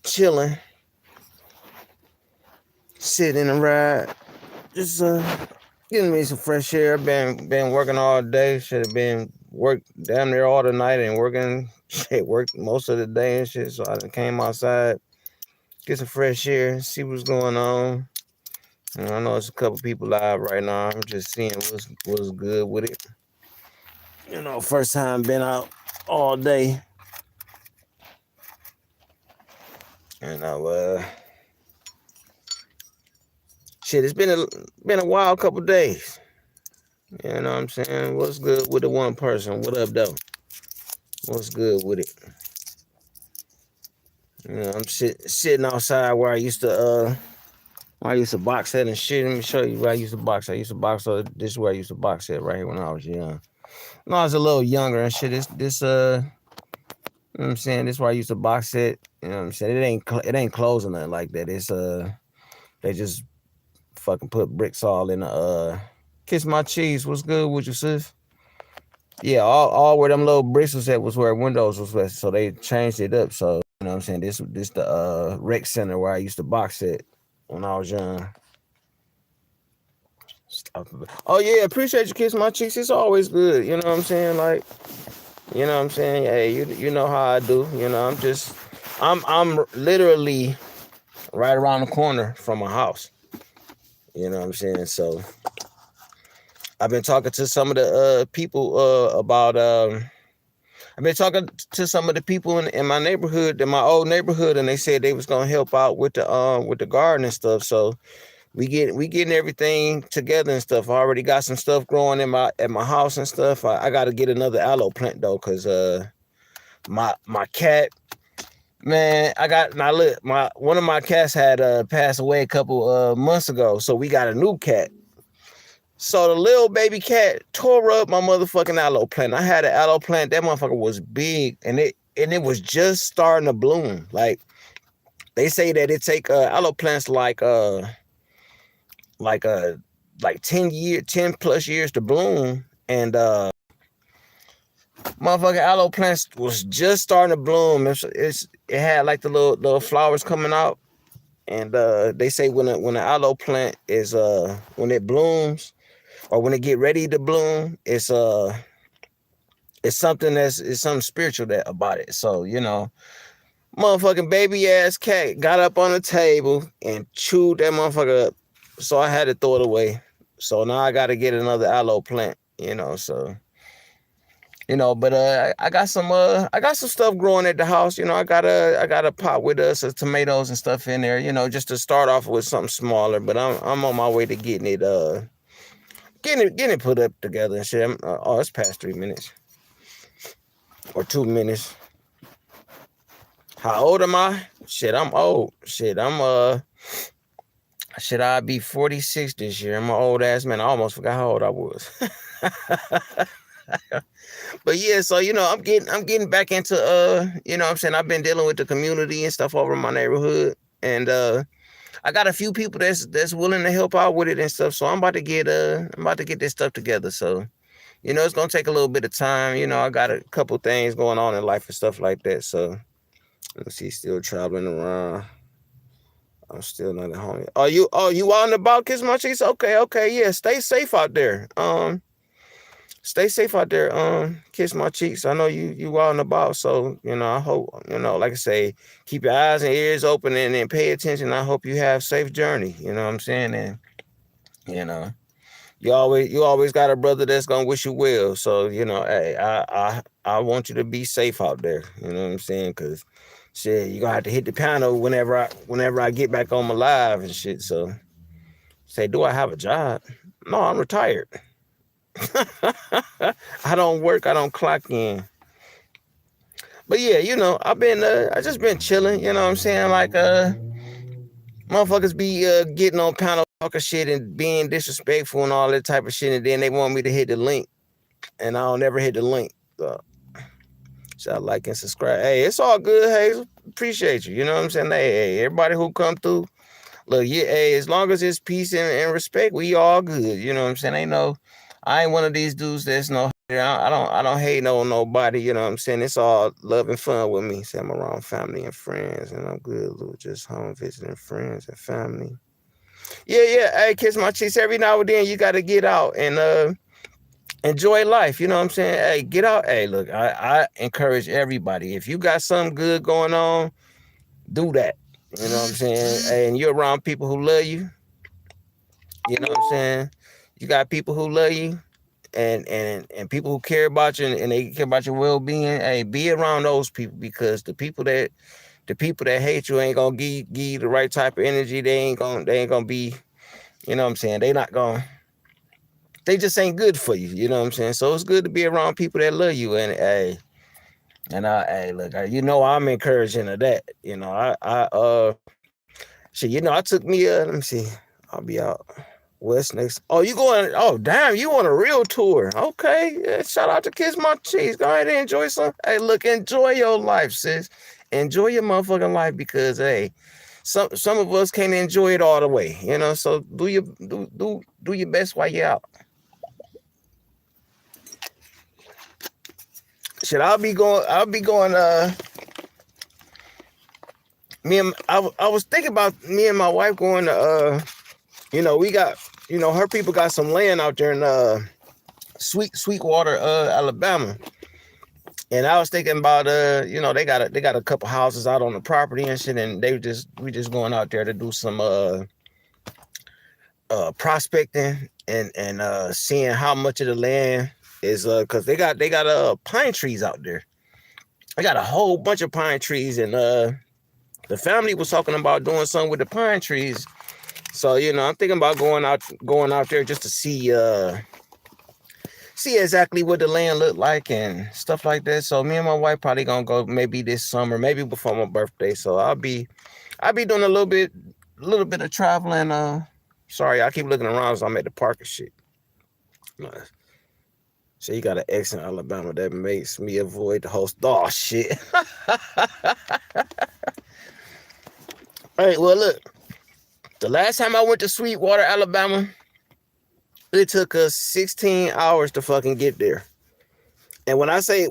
chilling, sitting in the ride, just getting me some fresh air. Been working all day. Should have been work damn near all the night and working shit, worked most of the day and shit. So I done came outside, get some fresh air, see what's going on. And I know there's a couple people live right now. I'm just seeing what's good with it. First time been out all day. You know, shit, it's been a wild couple days. You know what I'm saying? What's good with the one person? What up, though? What's good with it? I'm sitting outside where I used to box at and shit. Let me show you where I used to box. I used to box. This is where I used to box at right here when I was young. No, I was a little younger and shit. You know what I'm saying? This is where I used to box at. You know what I'm saying? It ain't closing nothing like that. It's they just fucking put bricks all in the Kiss My Cheese. What's good with you, sis? Yeah, all where them little bricks was at was where windows was at. So they changed it up. So you know what I'm saying? This the rec center where I used to box at when I was young. Oh yeah, appreciate you, Kiss My Cheeks. It's always good. You know what I'm saying? Like, you know what I'm saying? Hey, you know how I do. I'm literally right around the corner from my house. You know what I'm saying? So I've been talking to some of the people about I've been talking to some of the people in my neighborhood, in my old neighborhood, and they said they was gonna help out with the garden and stuff. So we getting everything together and stuff. I already got some stuff growing at my house and stuff. I got to get another aloe plant though, cause my cat, man, I got now look, one of my cats had passed away a couple months ago, so we got a new cat. So the little baby cat tore up my motherfucking aloe plant. I had an aloe plant. That motherfucker was big, and it was just starting to bloom. Like they say that it take aloe plants like 10 plus years to bloom, and motherfucking aloe plants was just starting to bloom. It had like the little flowers coming out, and they say when an aloe plant is when it blooms or when it get ready to bloom, it's something spiritual about it. So motherfucking baby ass cat got up on the table and chewed that motherfucker up. So I had to throw it away. So now I got to get another aloe plant. So but I got some stuff growing at the house. I got a pot with some tomatoes and stuff in there. Just to start off with something smaller. But I'm on my way to getting it put up together and shit. It's past 3 minutes or 2 minutes. How old am I? Shit, I'm old. Shit, I'll be 46 this year. I'm an old ass man. I almost forgot how old I was. But yeah, so I'm getting back into what I'm saying, I've been dealing with the community and stuff over in my neighborhood, and I got a few people that's willing to help out with it and stuff. So I'm about to get this stuff together. So it's gonna take a little bit of time. I got a couple things going on in life and stuff like that. So let's see, still traveling around. I'm still not at home. You out and about, Kiss My Cheeks? Okay, yeah. Stay safe out there. Stay safe out there. Kiss My Cheeks. I know you out and about, so I hope like I say, keep your eyes and ears open and pay attention. I hope you have safe journey. You know what I'm saying? And you always got a brother that's gonna wish you well. So hey, I want you to be safe out there. You know what I'm saying? Because shit, you're gonna have to hit the piano whenever I get back on my live and shit. So say, do I have a job? No, I'm retired. I don't work, I don't clock in. But yeah, I just been chilling, you know what I'm saying? Like motherfuckers be getting on panel talking shit and being disrespectful and all that type of shit, and then they want me to hit the link, and I don't ever hit the link. So should I like and subscribe? Hey, it's all good, Hazel. Appreciate you. You know what I'm saying? Hey, everybody who come through, look, yeah, hey, as long as it's peace and respect, we all good. You know what I'm saying? I ain't one of these dudes that's no I don't hate on nobody, you know what I'm saying? It's all love and fun with me. So I'm around family and friends, and I'm good, Lou. Just home visiting friends and family. Yeah, yeah. Hey, kiss my cheeks every now and then. You got to get out and enjoy life. You know what I'm saying? Hey, get out. Hey, look, I encourage everybody. If you got something good going on, do that. You know what I'm saying? Hey, and you're around people who love you. You know what I'm saying? You got people who love you and people who care about you and they care about your well-being. Hey, be around those people because the people that hate you ain't gonna give you the right type of energy. They ain't gonna be, you know what I'm saying? They just ain't good for you. You know what I'm saying? So it's good to be around people that love you. And hey, look, I'm encouraging of that. Shit, I took me. Let me see. I'll be out west next. Oh, you going? Oh, damn, you on a real tour? Okay, yeah, shout out to Kiss My Cheese. Go ahead and enjoy some. Hey, look, enjoy your life, sis. Enjoy your motherfucking life because hey, some of us can't enjoy it all the way. So do your best while you're out. Shit, I'll be going. I was thinking about me and my wife going to we got her people got some land out there in Sweetwater, Alabama. And I was thinking about they got a couple houses out on the property and shit, and we just going out there to do some prospecting and seeing how much of the land is because they got pine trees out there. I got a whole bunch of pine trees, and the family was talking about doing something with the pine trees. So I'm thinking about going out there just to see exactly what the land looked like and stuff like that. So me and my wife probably gonna go maybe this summer, maybe before my birthday. So I'll be doing a little bit of traveling. Sorry, I keep looking around, so I'm at the park and shit. So you got an ex in Alabama that makes me avoid the whole. Oh shit. All right, well look, the last time I went to Sweetwater, Alabama, it took us 16 hours to fucking get there. And when I say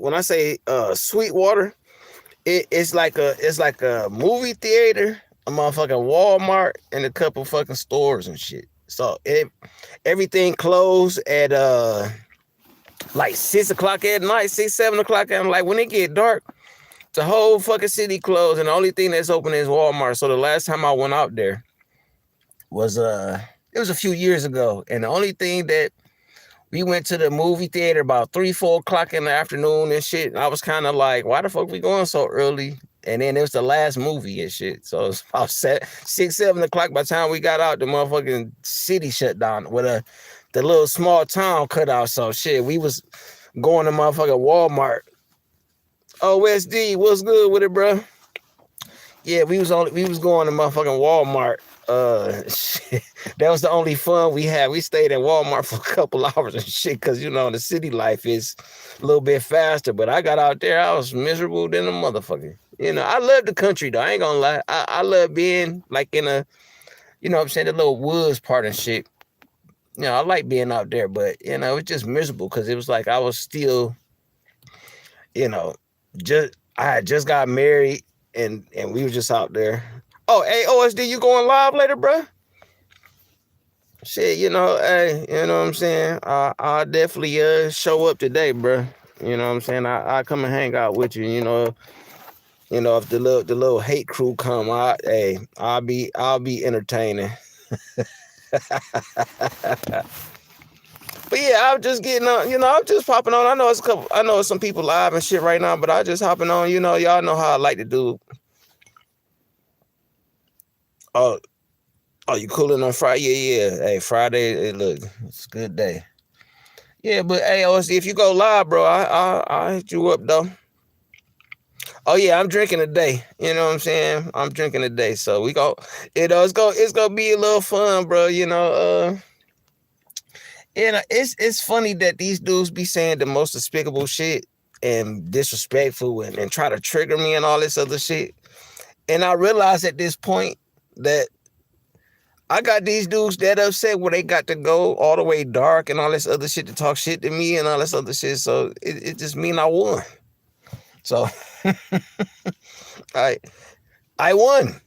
Sweetwater, it's like a movie theater, a motherfucking Walmart, and a couple fucking stores and shit. So everything closed at like 6 o'clock at night, 6, 7 o'clock. And like when it get dark, the whole fucking city closed, and the only thing that's open is Walmart. So the last time I went out there was it was a few years ago, and the only thing that we went to the movie theater about 3, 4 o'clock in the afternoon and shit. And I was kind of like, why the fuck we going so early? And then it was the last movie and shit. So it's about 6, 7 o'clock. By the time we got out, the motherfucking city shut down with the little small town cut out. So shit, we was going to motherfucking Walmart. Oh, West D, what's good with it, bro? Yeah, we was going to motherfucking Walmart. Shit, that was the only fun we had. We stayed at Walmart for a couple hours and shit, because the city life is a little bit faster. But I got out there, I was miserable than a motherfucker. I love the country though. I ain't gonna lie. I love being like in a, what I'm saying, the little woods part and shit. I like being out there, but it's just miserable because it was like I was still, I had just got married and we were just out there. Oh, hey, OSD, you going live later, bro? Shit, hey, you know what I'm saying? I'll definitely show up today, bro. You know what I'm saying? I come and hang out with you. If the little hate crew come out, hey, I'll be entertaining. But yeah, I'm just getting on. I'm just popping on. I know it's some people live and shit right now, but I just hopping on. Y'all know how I like to do. Oh, you cooling on Friday? Yeah. Hey, Friday, hey, look, it's a good day. Yeah, but hey, OSD, if you go live, bro, I hit you up though. Oh yeah, I'm drinking today. You know what I'm saying? I'm drinking today, so it's gonna be a little fun, bro. It's funny that these dudes be saying the most despicable shit and disrespectful and try to trigger me and all this other shit. And I realize at this point that I got these dudes that upset where they got to go all the way dark and all this other shit to talk shit to me and all this other shit. So it just mean I won. So I I won.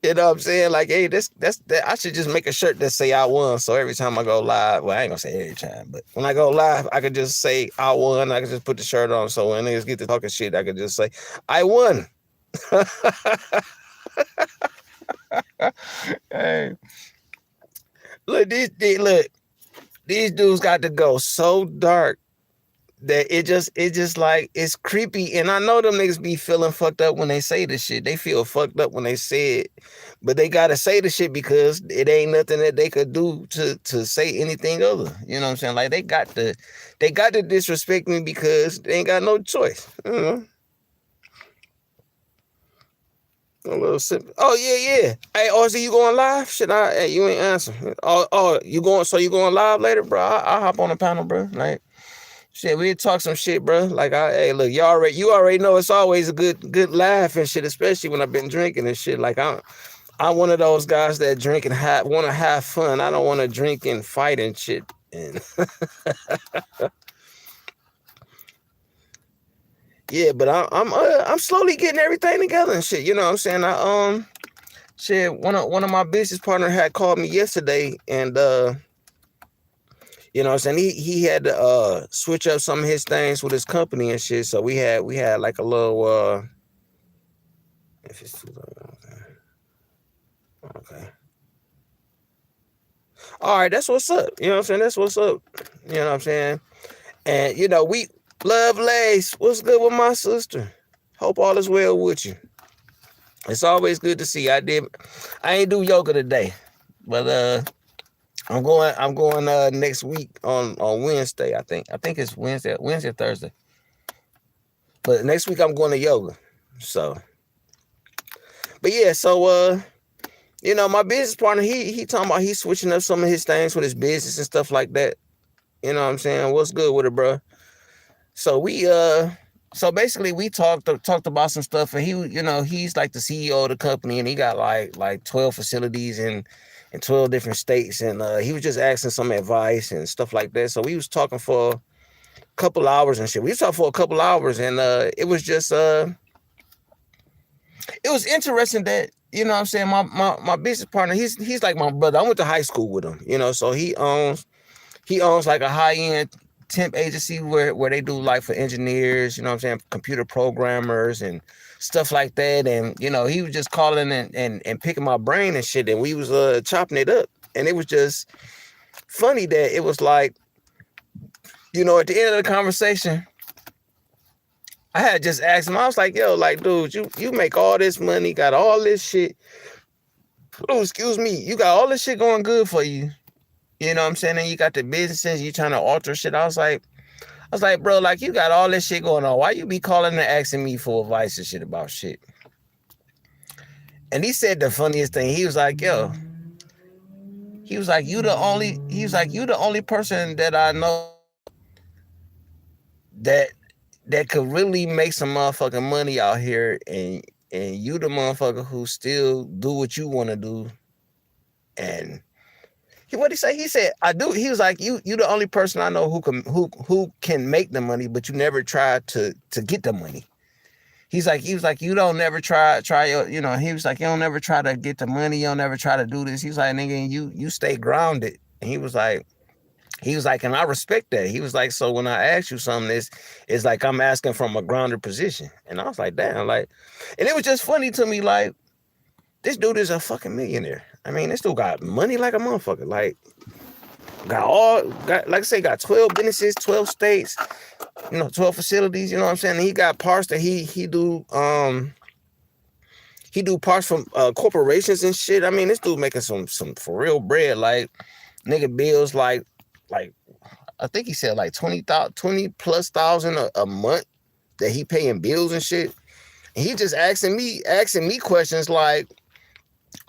You know what I'm saying? Like, hey, that I should just make a shirt that say I won. So every time I go live, well, I ain't gonna say every time, but when I go live, I could just say I won. I could just put the shirt on. So when niggas get to talking shit, I could just say I won. Hey, look, these dudes got to go so dark that it just like it's creepy. And I know them niggas be feeling fucked up when they say this shit. They feel fucked up when they say it, but they gotta say the shit because it ain't nothing that they could do to say anything other. You know what I'm saying? Like they got to disrespect me because they ain't got no choice. You know? A little simple. Oh yeah. Hey, RZ, you going live? Shit, hey, you ain't answer. Oh, you going? So you going live later, bro? I'll hop on the panel, bro. Like, shit, we talk some shit, bro. Like, hey, look, you already know it's always a good laugh and shit, especially when I've been drinking and shit. Like, I'm one of those guys that drink and want to have fun. I don't want to drink and fight and shit. And yeah, but I'm slowly getting everything together and shit. You know what I'm saying? Shit, one of my business partner had called me yesterday, and you know what I'm saying, he had to switch up some of his things with his company and shit. So we had like a little if it's too low, okay. All right, that's what's up. You know what I'm saying? That's what's up. You know what I'm saying? And you know, we love Lace. What's good with my sister? Hope all is well with you. It's always good to see. I ain't do yoga today, but I'm going next week on Wednesday. I think it's Wednesday or Thursday. But next week I'm going to yoga. So, but yeah, so you know, my business partner, he talking about he's switching up some of his things with his business and stuff like that. You know what I'm saying? What's good with it, bro? So so basically we talked about some stuff, and he's like the CEO of the company, and he got like 12 facilities in 12 different states, and he was just asking some advice and stuff like that. So we was talking for a couple hours and shit. We talked for a couple hours, and it was just it was interesting that, you know what I'm saying, my business partner, he's like my brother. I went to high school with him, you know, so he owns like a high-end temp agency where they do like for engineers, you know what I'm saying, computer programmers and stuff like that. And you know, he was just calling and picking my brain and shit, and we was chopping it up. And it was just funny that it was like, you know, at the end of the conversation, I had just asked him, I was like, yo, like, dude, you make all this money, got all this shit. Oh, excuse me, you got all this shit going good for you. You know what I'm saying? And you got the businesses, you trying to alter shit. I was like, bro, like, you got all this shit going on. Why you be calling and asking me for advice and shit about shit? And he said the funniest thing. He was like, yo, you the only person that I know that could really make some motherfucking money out here, and you the motherfucker who still do what you want to do. And what he say? He said, I do. He was like, you the only person I know who can make the money, but you never try to get the money. He was like, you don't never try your, you know, he was like, you don't never try to get the money, you don't never try to do this. He was like, nigga, you stay grounded. And he was like, and I respect that. He was like, so when I ask you something, it's like I'm asking from a grounded position. And I was like, damn, like, and it was just funny to me, like, this dude is a fucking millionaire. I mean, this dude got money like a motherfucker. Like, like I say, got 12 businesses, 12 states, you know, 12 facilities, you know what I'm saying? And he got parts that he do parts from corporations and shit. I mean, this dude making some for real bread. Like, nigga bills like I think he said like 20 plus thousand a month that he paying bills and shit. And he just asking me questions like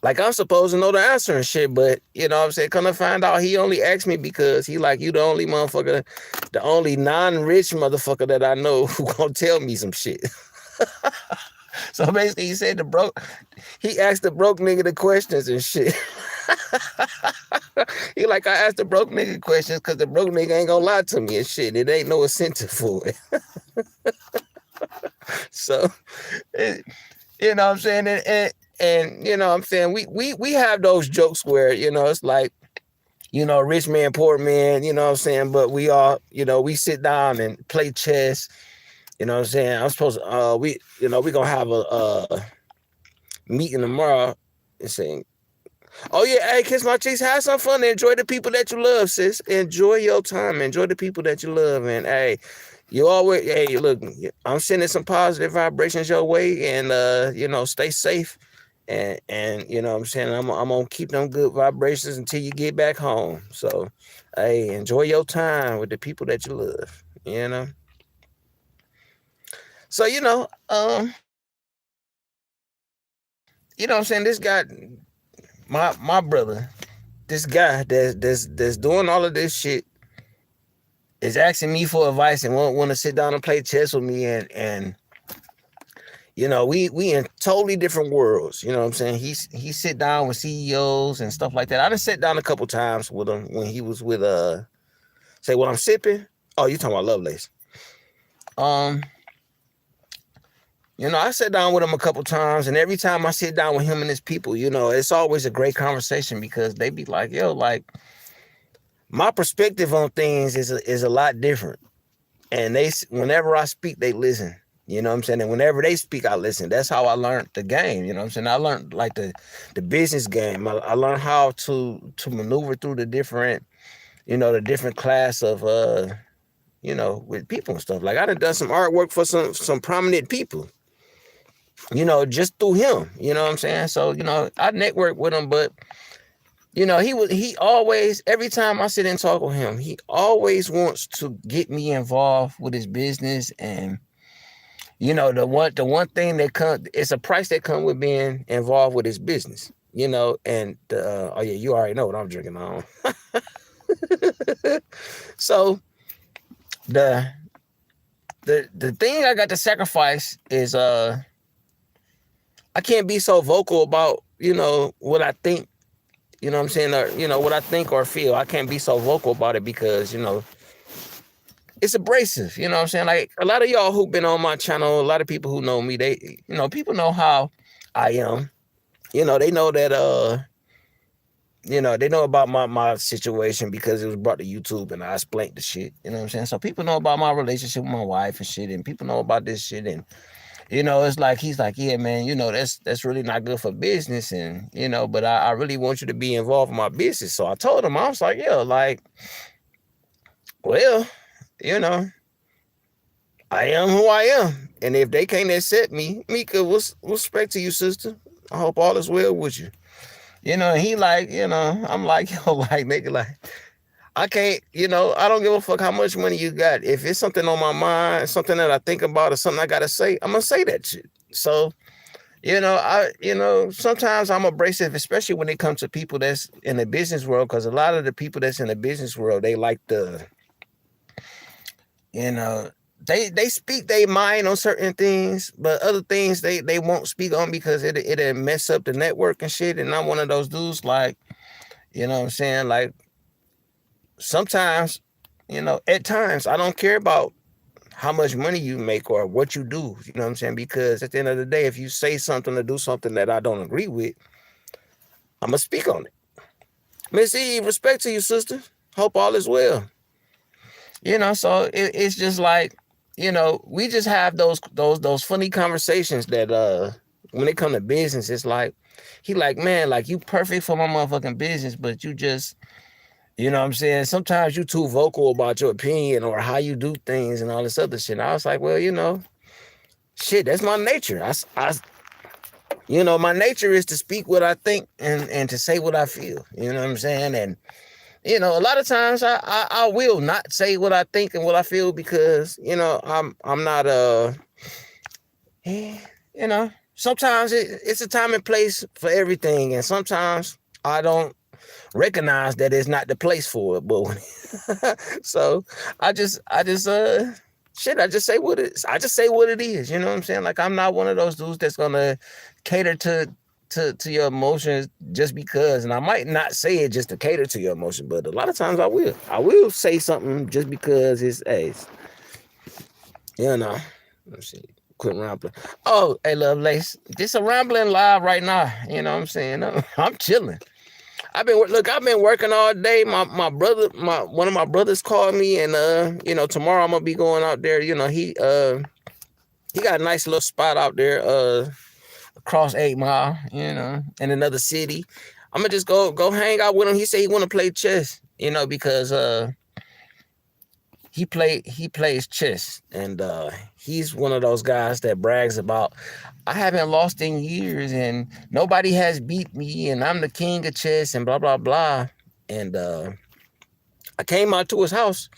I'm supposed to know the answer and shit, but you know what I'm saying, come to find out he only asked me because he like, you the only motherfucker, the only non-rich motherfucker that I know who gonna tell me some shit. So basically he said he asked the broke nigga the questions and shit. He like, I asked the broke nigga questions because the broke nigga ain't gonna lie to me and shit. It ain't no incentive for it. So, it, you know what I'm saying? And you know what I'm saying? We have those jokes where, you know, it's like, you know, rich man, poor man, you know what I'm saying? But we all, you know, we sit down and play chess. You know what I'm saying? I'm supposed to, we gonna have a meeting tomorrow and saying, oh yeah, hey, kiss my cheeks, have some fun, enjoy the people that you love, sis. Enjoy your time, enjoy the people that you love, and hey, you always, hey, look, I'm sending some positive vibrations your way, and you know, stay safe, and you know what I'm saying, I'm gonna keep them good vibrations until you get back home. So, hey, enjoy your time with the people that you love, you know. So you know what I'm saying, this guy, my brother, this guy that's doing all of this shit is asking me for advice and want to sit down and play chess with me, and you know, we in totally different worlds. You know what I'm saying? He sit down with CEOs and stuff like that. I done sat down a couple times with him when he was with say what I'm sipping. Oh, you talking about Lovelace? Um, you know, I sat down with him a couple times, and every time I sit down with him and his people, you know, it's always a great conversation because they be like, yo, like, my perspective on things is a lot different, and whenever I speak, they listen. You know what I'm saying? And whenever they speak, I listen. That's how I learned the game. You know what I'm saying? I learned like the business game. I learned how to maneuver through the different, you know, the different class of you know, with people and stuff. Like I done some artwork for some prominent people, you know, just through him. You know what I'm saying? So, you know, I network with him, but you know, he always, every time I sit and talk with him, he always wants to get me involved with his business. And you know, the one thing that it's a price that comes with being involved with his business, you know. And oh yeah, you already know what I'm drinking on. So the the thing I got to sacrifice is I can't be so vocal about, you know, what I think, you know what I'm saying, or you know, what I think or feel. I can't be so vocal about it because, you know, it's abrasive, you know what I'm saying? Like a lot of y'all who've been on my channel, a lot of people who know me, they, you know, people know how I am. You know, they know that you know, they know about my situation because it was brought to YouTube and I explained the shit. You know what I'm saying? So people know about my relationship with my wife and shit, and people know about this shit. And you know, it's like he's like, yeah, man, you know, that's really not good for business, and you know, but I really want you to be involved in my business. So I told him, I was like, yeah, like, well, you know, I am who I am. And if they can't accept me, Mika, what's respect to you, sister? I hope all is well with you. You know, he like, you know, I'm like, yo, like, nigga, like, I can't, you know, I don't give a fuck how much money you got. If it's something on my mind, something that I think about, or something I gotta say, I'm gonna say that shit. So, you know, sometimes I'm abrasive, especially when it comes to people that's in the business world, because a lot of the people that's in the business world, they like the, you know, they speak their mind on certain things, but other things they won't speak on because it'll mess up the network and shit. And I'm one of those dudes, like, you know what I'm saying? Like sometimes, you know, at times I don't care about how much money you make or what you do, you know what I'm saying? Because at the end of the day, if you say something or do something that I don't agree with, I'm gonna speak on it. Miss Eve, respect to you, sister. Hope all is well. You know, so it's just like, you know, we just have those funny conversations that when it come to business, it's like he like, man, like you perfect for my motherfucking business, but you just, you know what I'm saying, sometimes you too vocal about your opinion or how you do things and all this other shit. And I was like, well, you know, shit, that's my nature. You know, my nature is to speak what I think and to say what I feel. You know what I'm saying? And you know, a lot of times I will not say what I think and what I feel because, you know, I'm not you know, sometimes it's a time and place for everything, and sometimes I don't recognize that it's not the place for it. But so I just shit, I just say what it is. I just say what it is. You know what I'm saying? Like I'm not one of those dudes that's gonna cater to to your emotions just because, and I might not say it just to cater to your emotion, but a lot of times I will say something just because it's you know. Let's see. Quit rambling. Oh, hey, Lovelace, just a rambling live right now. You know what I'm saying? I'm chilling. I've been working all day. My brother, one of my brothers called me, and tomorrow I'm gonna be going out there. He got a nice little spot out there across 8 Mile, in another city. I'm gonna just go hang out with him. He said he want to play chess, because he plays chess, and he's one of those guys that brags about, I haven't lost in years and nobody has beat me and I'm the king of chess and blah blah blah. And I came out to his house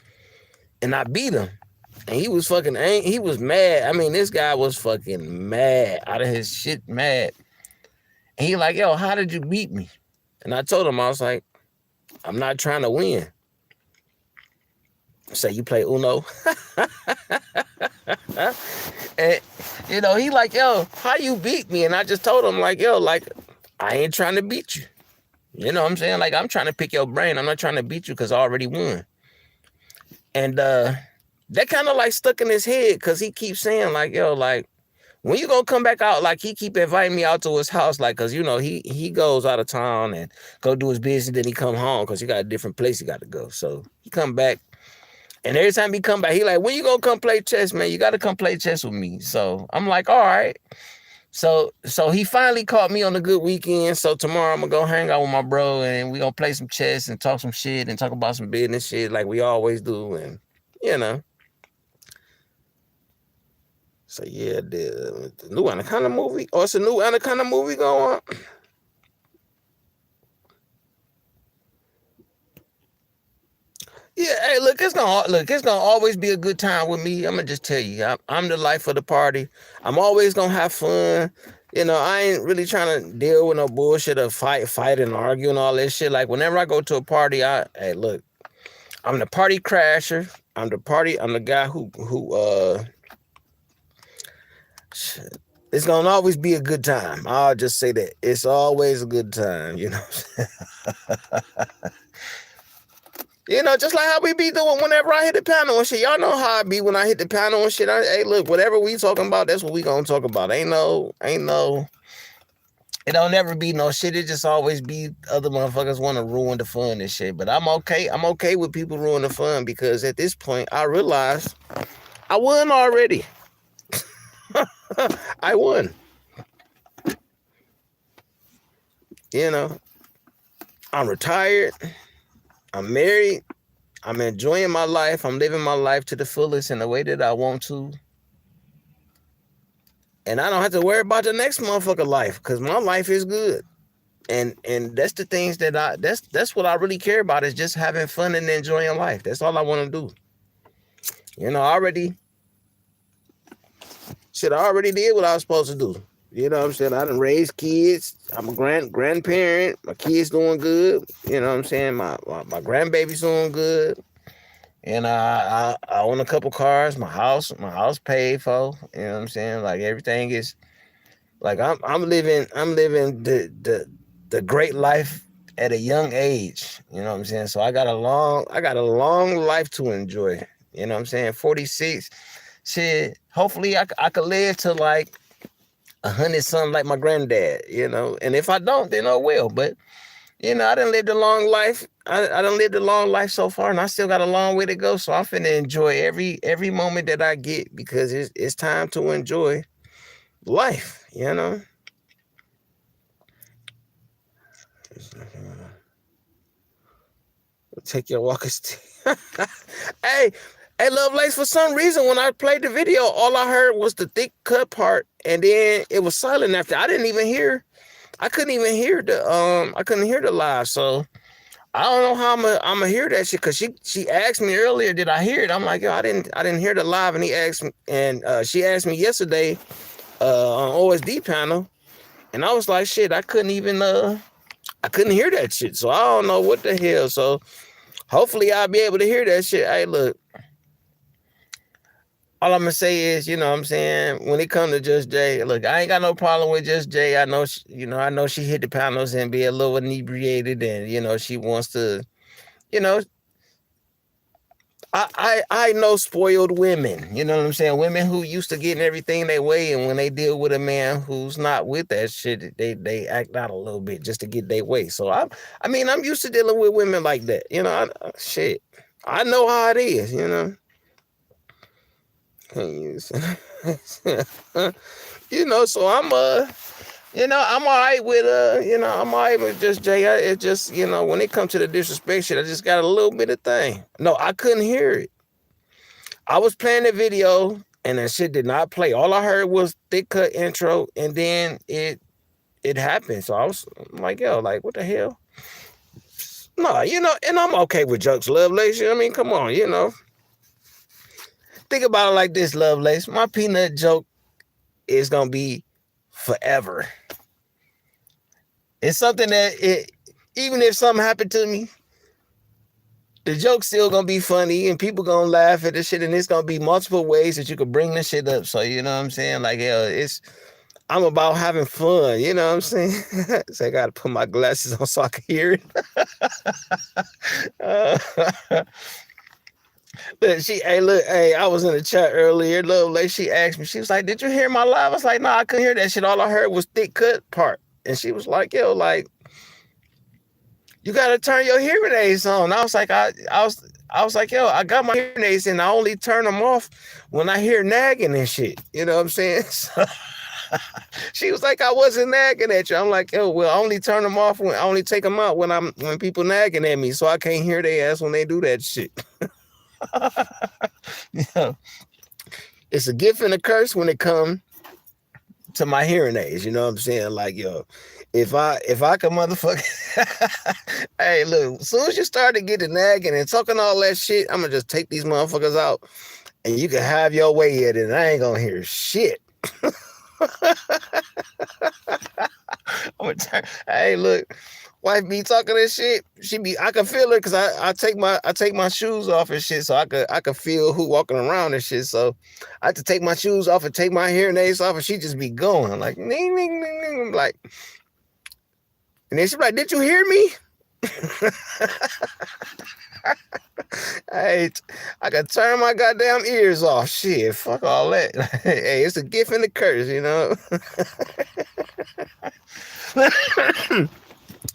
and I beat him, and he was fucking he was mad. I mean, this guy was fucking mad, out of his shit mad. And he like, yo, how did you beat me? And I told him, I was like, I'm not trying to win. Say, you play Uno? And he like, yo, how you beat me? And I just told him, like, yo, like, I ain't trying to beat you. You know what I'm saying? Like, I'm trying to pick your brain. I'm not trying to beat you because I already won. And that kind of like stuck in his head, because he keeps saying, like, yo, like, when you gonna come back out? Like, he keep inviting me out to his house, like, because he goes out of town and go do his business, then he come home because he got a different place he got to go. So he come back, and every time he come back, he like, when you gonna come play chess, man? You got to come play chess with me. So I'm like, all right. So he finally caught me on a good weekend. So tomorrow I'm gonna go hang out with my bro, and we gonna play some chess and talk some shit and talk about some business shit like we always do. And so yeah, the new Anaconda movie. Oh, it's a new Anaconda movie going on. Yeah, hey, look, it's gonna always be a good time with me. I'm gonna just tell you, I'm the life of the party. I'm always gonna have fun. I ain't really trying to deal with no bullshit of fight and argue and all this shit. Like, whenever I go to a party, hey, look, I'm the party crasher. I'm the guy who it's gonna always be a good time. I'll just say that. It's always a good time, just like how we be doing whenever I hit the panel and shit. Y'all know how I be when I hit the panel and shit. Hey, look, whatever we talking about, that's what we gonna talk about. Ain't no, it don't never be no shit. It just always be other motherfuckers want to ruin the fun and shit. But I'm okay. I'm okay with people ruining the fun, because at this point, I realize I won already. I won. I'm retired. I'm married. I'm enjoying my life. I'm living my life to the fullest in the way that I want to. And I don't have to worry about the next motherfucker life, because my life is good. And that's the things that that's what I really care about, is just having fun and enjoying life. That's all I want to do. I already did what I was supposed to do. You know what I'm saying? I done raised kids. I'm a grandparent. My kids doing good. You know what I'm saying? My grandbaby's doing good. And I own a couple cars. My house paid for. You know what I'm saying? Like, everything is like, I'm living the great life at a young age. You know what I'm saying? So I got a long life to enjoy. You know what I'm saying? 46. Shit. Hopefully I could live to like 100 something like my granddad, and if I don't, then I will. But I done lived a long life. I done lived a long life so far, and I still got a long way to go. So I'm finna enjoy every moment that I get, because it's time to enjoy life, Take your walkers. Hey, Lovelace, for some reason, when I played the video, all I heard was the thick cut part, and then it was silent after. I couldn't even hear the live. So I don't know how I'm gonna hear that shit, because she asked me earlier, did I hear it? I'm like, yo, I didn't hear the live, and she asked me yesterday on OSD panel, and I was like, shit, I couldn't hear that shit. So I don't know what the hell. So hopefully I'll be able to hear that shit. Hey, look, all I'm gonna say is, you know what I'm saying, when it comes to Just Jay, look, I ain't got no problem with Just Jay. I know, I know she hit the panels and be a little inebriated, and she wants to, you know, I know spoiled women. You know what I'm saying? Women who used to getting everything their way, and when they deal with a man who's not with that shit, they act out a little bit just to get their way. So I'm used to dealing with women like that. Shit, I know how it is. Can't use. So I'm all right with I'm all right with Just Jay. It just, when it comes to the disrespect shit, I just got a little bit of thing. No, I couldn't hear it. I was playing the video and that shit did not play. All I heard was thick cut intro, and then it happened. So I was like, yo, like, what the hell? No, and I'm okay with jokes, Lovelace. I mean, come on, Think about it like this, Lovelace. My peanut joke is gonna be forever. It's something that even if something happened to me, the joke's still gonna be funny and people gonna laugh at this shit, and it's gonna be multiple ways that you could bring this shit up. So you know what I'm saying? Like, I'm about having fun, you know what I'm saying? So I gotta put my glasses on so I can hear it. I was in the chat earlier. Like, she asked me, she was like, did you hear my live? I was like, no, I couldn't hear that shit. All I heard was thick cut part. And she was like, yo, like, you gotta turn your hearing aids on. I was like, I was like, yo, I got my hearing aids and I only turn them off when I hear nagging and shit. You know what I'm saying? So, she was like, I wasn't nagging at you. I'm like, yo, well, I only turn them off I only take them out when people nagging at me, so I can't hear their ass when they do that shit. Yeah. It's a gift and a curse when it comes to my hearing aids. You know what I'm saying? Like, yo, if I could motherfucker, hey, look, as soon as you start to get the nagging and talking all that shit, I'm gonna just take these motherfuckers out, and you can have your way at it, and I ain't gonna hear shit. Hey, look, wife be talking this shit. I can feel her because I take my shoes off and shit, so I could feel who walking around and shit. So I have to take my shoes off and take my hearing aids off, and she just be going like ning ning ning ning, like, and then she be like, "Did you hear me?" Hey, I can turn my goddamn ears off. Shit, fuck all that. Hey, it's a gift and a curse,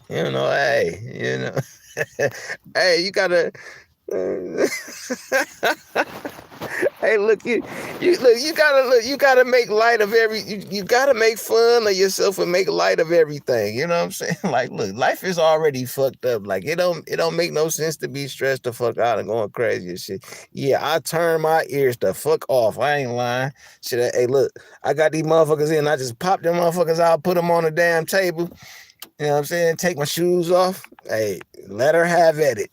Hey, hey, you gotta. Hey, look, you gotta make light of you gotta make fun of yourself and make light of everything. You know what I'm saying? Like, look, life is already fucked up. Like, it don't make no sense to be stressed the fuck out and going crazy and shit. Yeah, I turn my ears the fuck off. I ain't lying. Shit, hey, look, I got these motherfuckers in. I just pop them motherfuckers out, put them on the damn table. You know what I'm saying? Take my shoes off. Hey, let her have at it.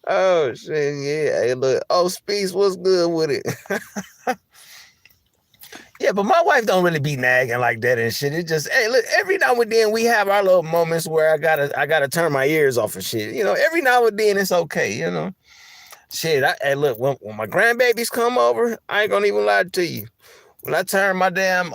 Oh shit, yeah. Hey, look, Speaks, what's good with it? Yeah, but my wife don't really be nagging like that and shit. It just, hey, look, every now and then we have our little moments where I gotta turn my ears off and shit. Every now and then it's okay. Shit, hey, look, when my grandbabies come over, I ain't gonna even lie to you. When I turn my damn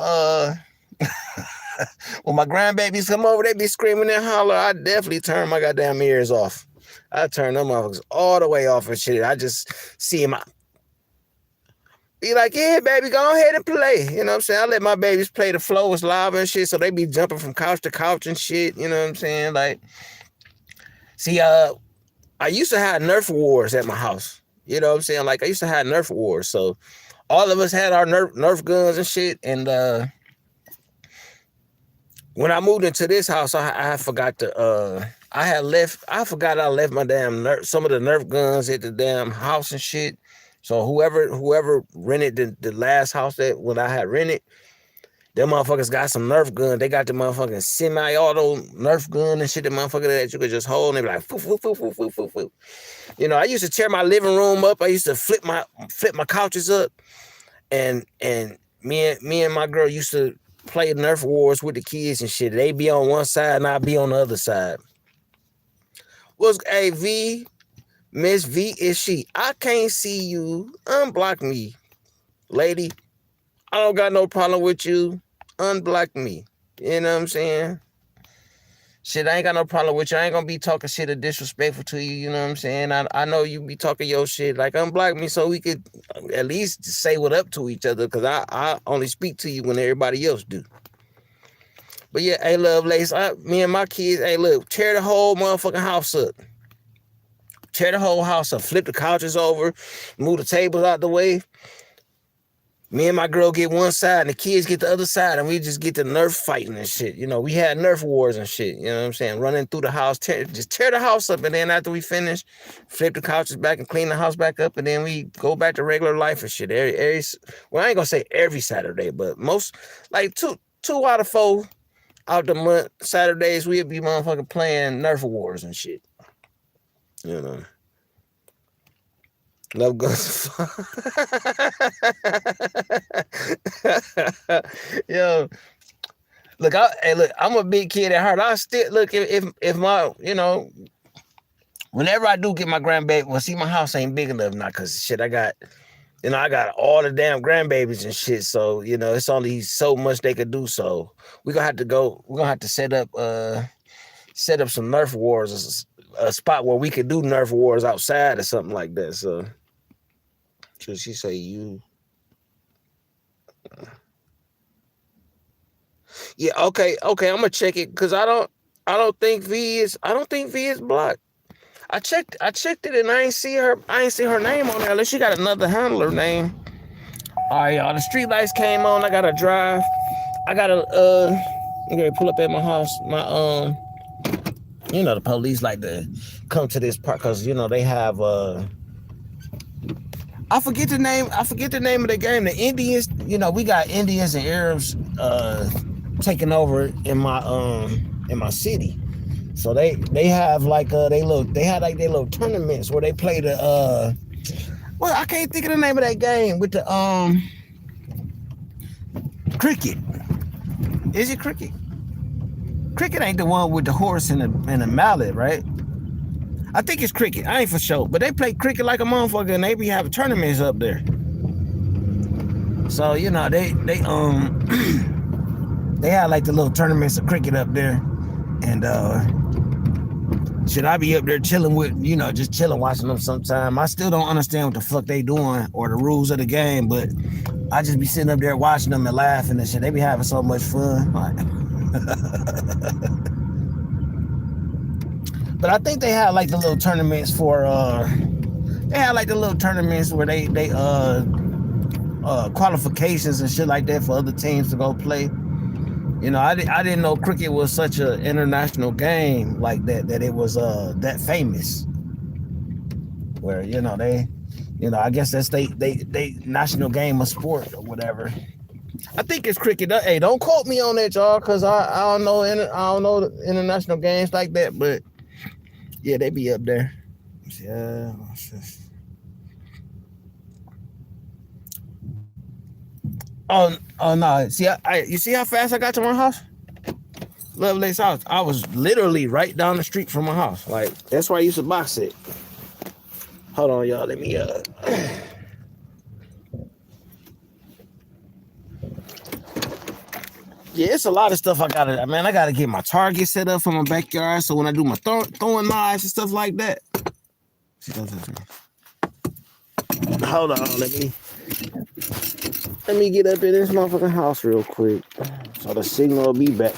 when my grandbabies come over, they be screaming and holler. I definitely turn my goddamn ears off. I turn them motherfuckers all the way off and shit. I just see them. Be like, yeah, baby, go ahead and play. You know what I'm saying? I let my babies play the floor is live and shit, so they be jumping from couch to couch and shit. You know what I'm saying? Like, see, I used to have Nerf wars at my house. You know what I'm saying? Like, I used to have Nerf wars. So all of us had our Nerf guns and shit. And when I moved into this house, I forgot to I forgot I left my damn some of the Nerf guns at the damn house and shit. So whoever rented the last house that when I had rented, them motherfuckers got some Nerf gun. They got the motherfucking semi-auto Nerf gun and shit. The motherfucker that you could just hold and they be like, foo, foo, foo, foo, foo, foo, foo. I used to tear my living room up. I used to flip my couches up, and me and my girl used to play Nerf wars with the kids and shit. They be on one side and I'd be on the other side. What's AV? Miss V is she. I can't see you. Unblock me, lady. I don't got no problem with you. Unblock me. You know what I'm saying? Shit, I ain't got no problem with you. I ain't gonna be talking shit or disrespectful to you. You know what I'm saying? I know you be talking your shit. Like, unblock me so we could at least say what up to each other. Cause I only speak to you when everybody else do. But yeah, hey, Lovelace, me and my kids, hey, look, tear the whole motherfucking house up. Tear the whole house up. Flip the couches over. Move the tables out the way. Me and my girl get one side and the kids get the other side, and we just get the Nerf fighting and shit. You know, we had Nerf wars and shit. You know what I'm saying? Running through the house, just tear the house up, and then after we finish, flip the couches back and clean the house back up, and then we go back to regular life and shit. Well, I ain't gonna say every Saturday, but most, like two out of 4 out the month Saturdays, we'd be motherfucking playing Nerf wars and shit. You know. Love guns. Yo, look, I'm a big kid at heart. I still look if my, you know, whenever I do get my grandbaby, well, see, my house ain't big enough now, cause shit, I got all the damn grandbabies and shit. So, you know, it's only so much they could do. So we're gonna have to set up some Nerf wars, a spot where we could do Nerf wars outside or something like that. So. Should she say you? Yeah, okay. I'm gonna check it because I don't think V is blocked. I checked it and I ain't see her name on there unless she got another handler name. All right, y'all. The street lights came on. I gotta drive. I gotta pull up at my house. You know, the police like to come to this park because you know they have I forget the name of the game. The Indians, you know, we got Indians and Arabs taking over in my city. So they have like they had like their little tournaments where they play the well, I can't think of the name of that game with the cricket. Is it cricket? Cricket ain't the one with the horse and the mallet, right? I think it's cricket. I ain't for sure. But they play cricket like a motherfucker and they be having tournaments up there. So, you know, they they had like the little tournaments of cricket up there. And should I be up there chilling with, you know, just chilling, watching them sometime. I still don't understand what the fuck they doing or the rules of the game, but I just be sitting up there watching them and laughing and shit. They be having so much fun. Like, but I think they had like the little tournaments for where they qualifications and shit like that for other teams to go play. You know, I didn't know cricket was such an international game like that it was that famous. Where, you know, I guess that's they national game of sport or whatever. I think it's cricket. Hey, don't quote me on that, y'all, because I don't know the international games like that, but yeah, they be up there. Yeah. Oh no! See, you see how fast I got to my house? Lovelace house. I was literally right down the street from my house. Like, that's where I used to box it. Hold on, y'all. Let me Yeah, it's a lot of stuff I gotta get my target set up for my backyard. So when I do my throwing knives and stuff like that. Hold on, let me get up in this motherfucking house real quick. So the signal will be back.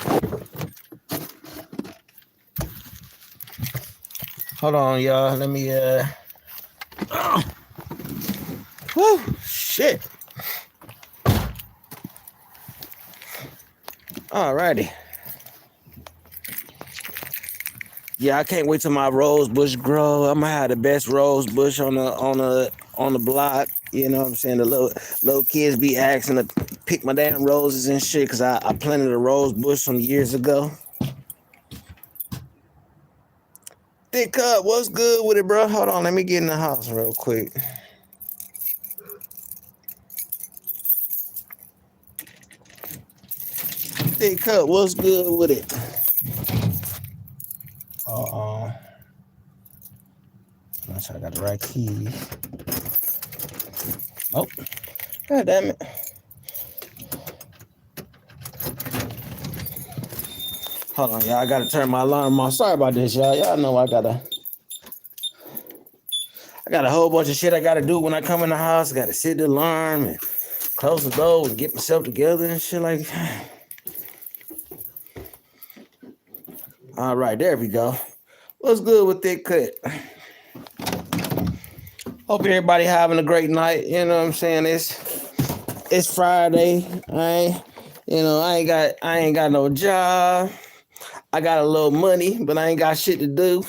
Hold on, y'all. Let me whew, shit. Alrighty. Yeah, I can't wait till my rose bush grow. I'm gonna have the best rose bush on the block. You know what I'm saying? The little kids be asking to pick my damn roses and shit because I planted a rose bush some years ago. Thick Cup, what's good with it, bro? Hold on, let me get in the house real quick. Thick Cup, what's good with it? sure I got the right keys. Oh, god damn it. Hold on, y'all. I gotta turn my alarm off. Sorry about this, y'all. Y'all know I got a whole bunch of shit I gotta do when I come in the house. I gotta set the alarm and close the door and get myself together and shit like that. All right, there we go. What's good with Thick Cut? Hope everybody having a great night. You know what I'm saying? It's Friday. I ain't got no job. I got a little money, but I ain't got shit to do.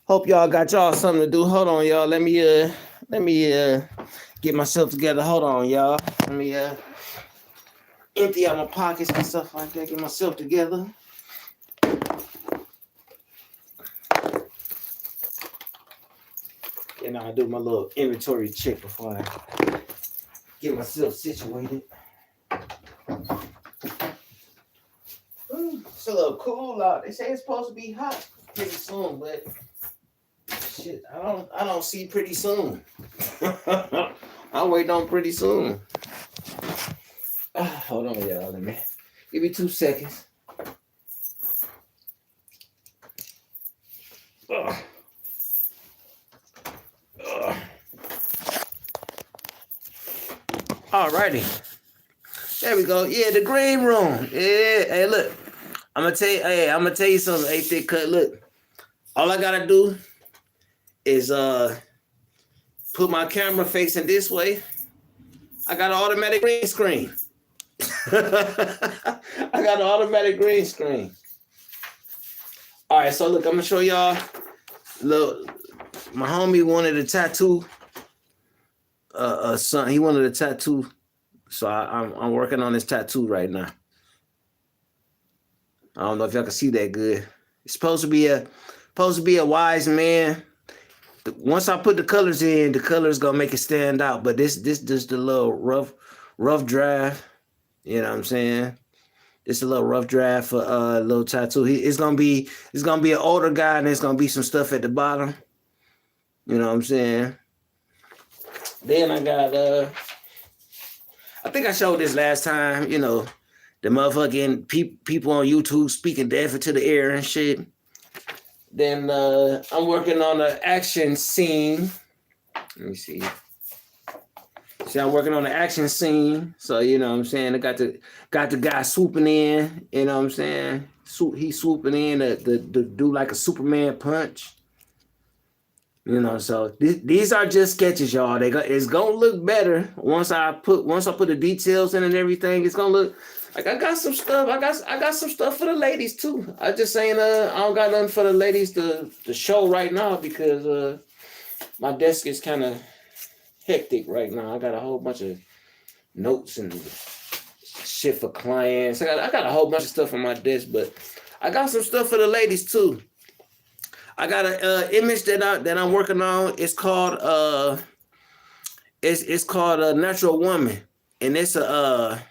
Hope y'all got y'all something to do. Hold on, y'all. Let me get myself together. Hold on, y'all. Let me empty out my pockets and stuff like that. Get myself together. And I'll do my little inventory check before I get myself situated. It's a little cool out. They say it's supposed to be hot pretty soon, but shit, I don't see pretty soon. I'll wait on pretty soon. Hold on, y'all. Let me give me 2 seconds. Alrighty. There we go. Yeah, the green room. Yeah. Hey, look. I'm gonna tell you something. Hey, Thick Cut. Look. All I gotta do is put my camera facing this way. I got an automatic green screen. I got an automatic green screen. All right, so look, I'm gonna show y'all. Look, my homie wanted a tattoo. Son, he wanted a tattoo, so I'm working on this tattoo right now. I don't know if y'all can see that good. It's supposed to be a wise man. Once I put the colors in, the colors gonna make it stand out. But this just a little rough draft. You know what I'm saying? It's a little rough draft for a little tattoo. It's gonna be an older guy, and there's gonna be some stuff at the bottom. You know what I'm saying? Then I got I think I showed this last time. You know, the motherfucking people on YouTube speaking death into the air and shit. Then I'm working on an action scene. Let me see. See, I'm working on an action scene. So, you know what I'm saying? I got the guy swooping in. You know what I'm saying? He's swooping in to do like a Superman punch. You know, so these are just sketches, y'all. It's gonna look better once I put the details in and everything. It's gonna look like I got some stuff. I got some stuff for the ladies too. I just saying I don't got nothing for the ladies to show right now because my desk is kind of hectic right now. I got a whole bunch of notes and shit for clients. I got a whole bunch of stuff on my desk, but I got some stuff for the ladies too. I got an image that I'm working on. It's called it's called a Natural Woman, and it's a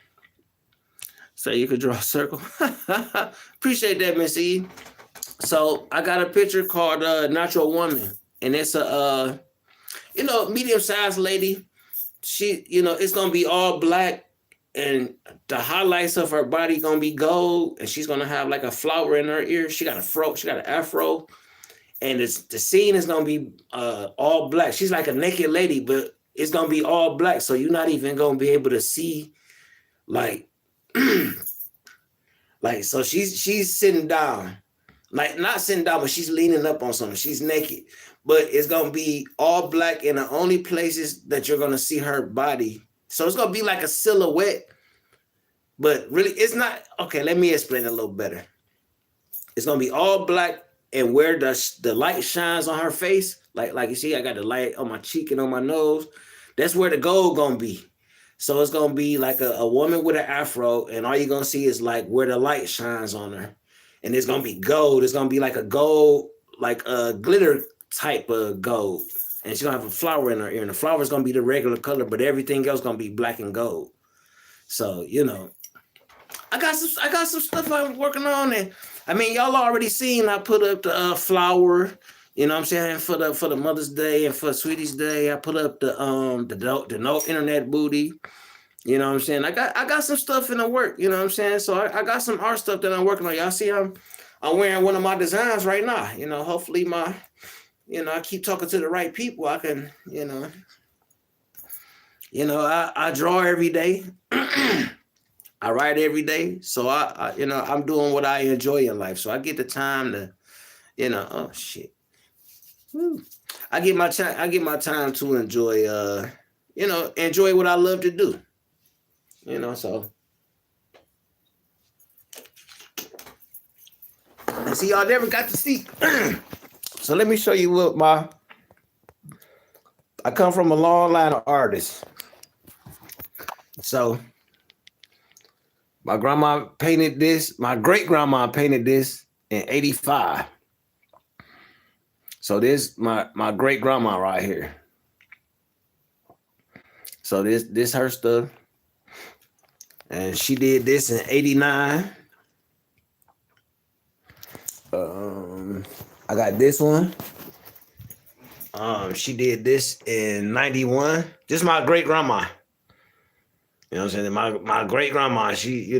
so you could draw a circle. Appreciate that, Miss E. So I got a picture called Natural Woman, and it's a medium-sized lady. She, it's gonna be all black, and the highlights of her body gonna be gold, and she's gonna have like a flower in her ear. She got a fro. She got an afro. And the scene is gonna be all black. She's like a naked lady, but it's gonna be all black. So you're not even gonna be able to see, like, so she's sitting down, like not sitting down, but she's leaning up on something. She's naked, but it's gonna be all black, and the only places that you're gonna see her body. So it's gonna be like a silhouette, but really it's not. Okay, let me explain it a little better. It's gonna be all black. And where the light shines on her face, like you see, I got the light on my cheek and on my nose. That's where the gold gonna be. So it's gonna be like a woman with an afro, and all you're gonna see is like where the light shines on her. And it's gonna be gold. It's gonna be like a gold, like a glitter type of gold. And she's gonna have a flower in her ear, and the flower is gonna be the regular color, but everything else gonna be black and gold. So I got some stuff I'm working on, and I mean, y'all already seen I put up the flower, you know what I'm saying, for the Mother's Day and for Sweetie's Day. I put up the no internet booty. You know what I'm saying? I got some stuff in the work, you know what I'm saying? So I got some art stuff that I'm working on. Y'all see I'm wearing one of my designs right now. You know, hopefully I keep talking to the right people. I can, I draw every day. I write every day. So I'm doing what I enjoy in life. So I get the time to, oh shit. Woo. I get my time to enjoy enjoy what I love to do. So and see, y'all never got to see. So let me show you what I come from a long line of artists. So my grandma painted this. My great grandma painted this in '85. So this my great grandma right here. So this her stuff, and she did this in '89. I got this one. She did this in '91. This is my great grandma. You know what I'm saying? My great grandma, she,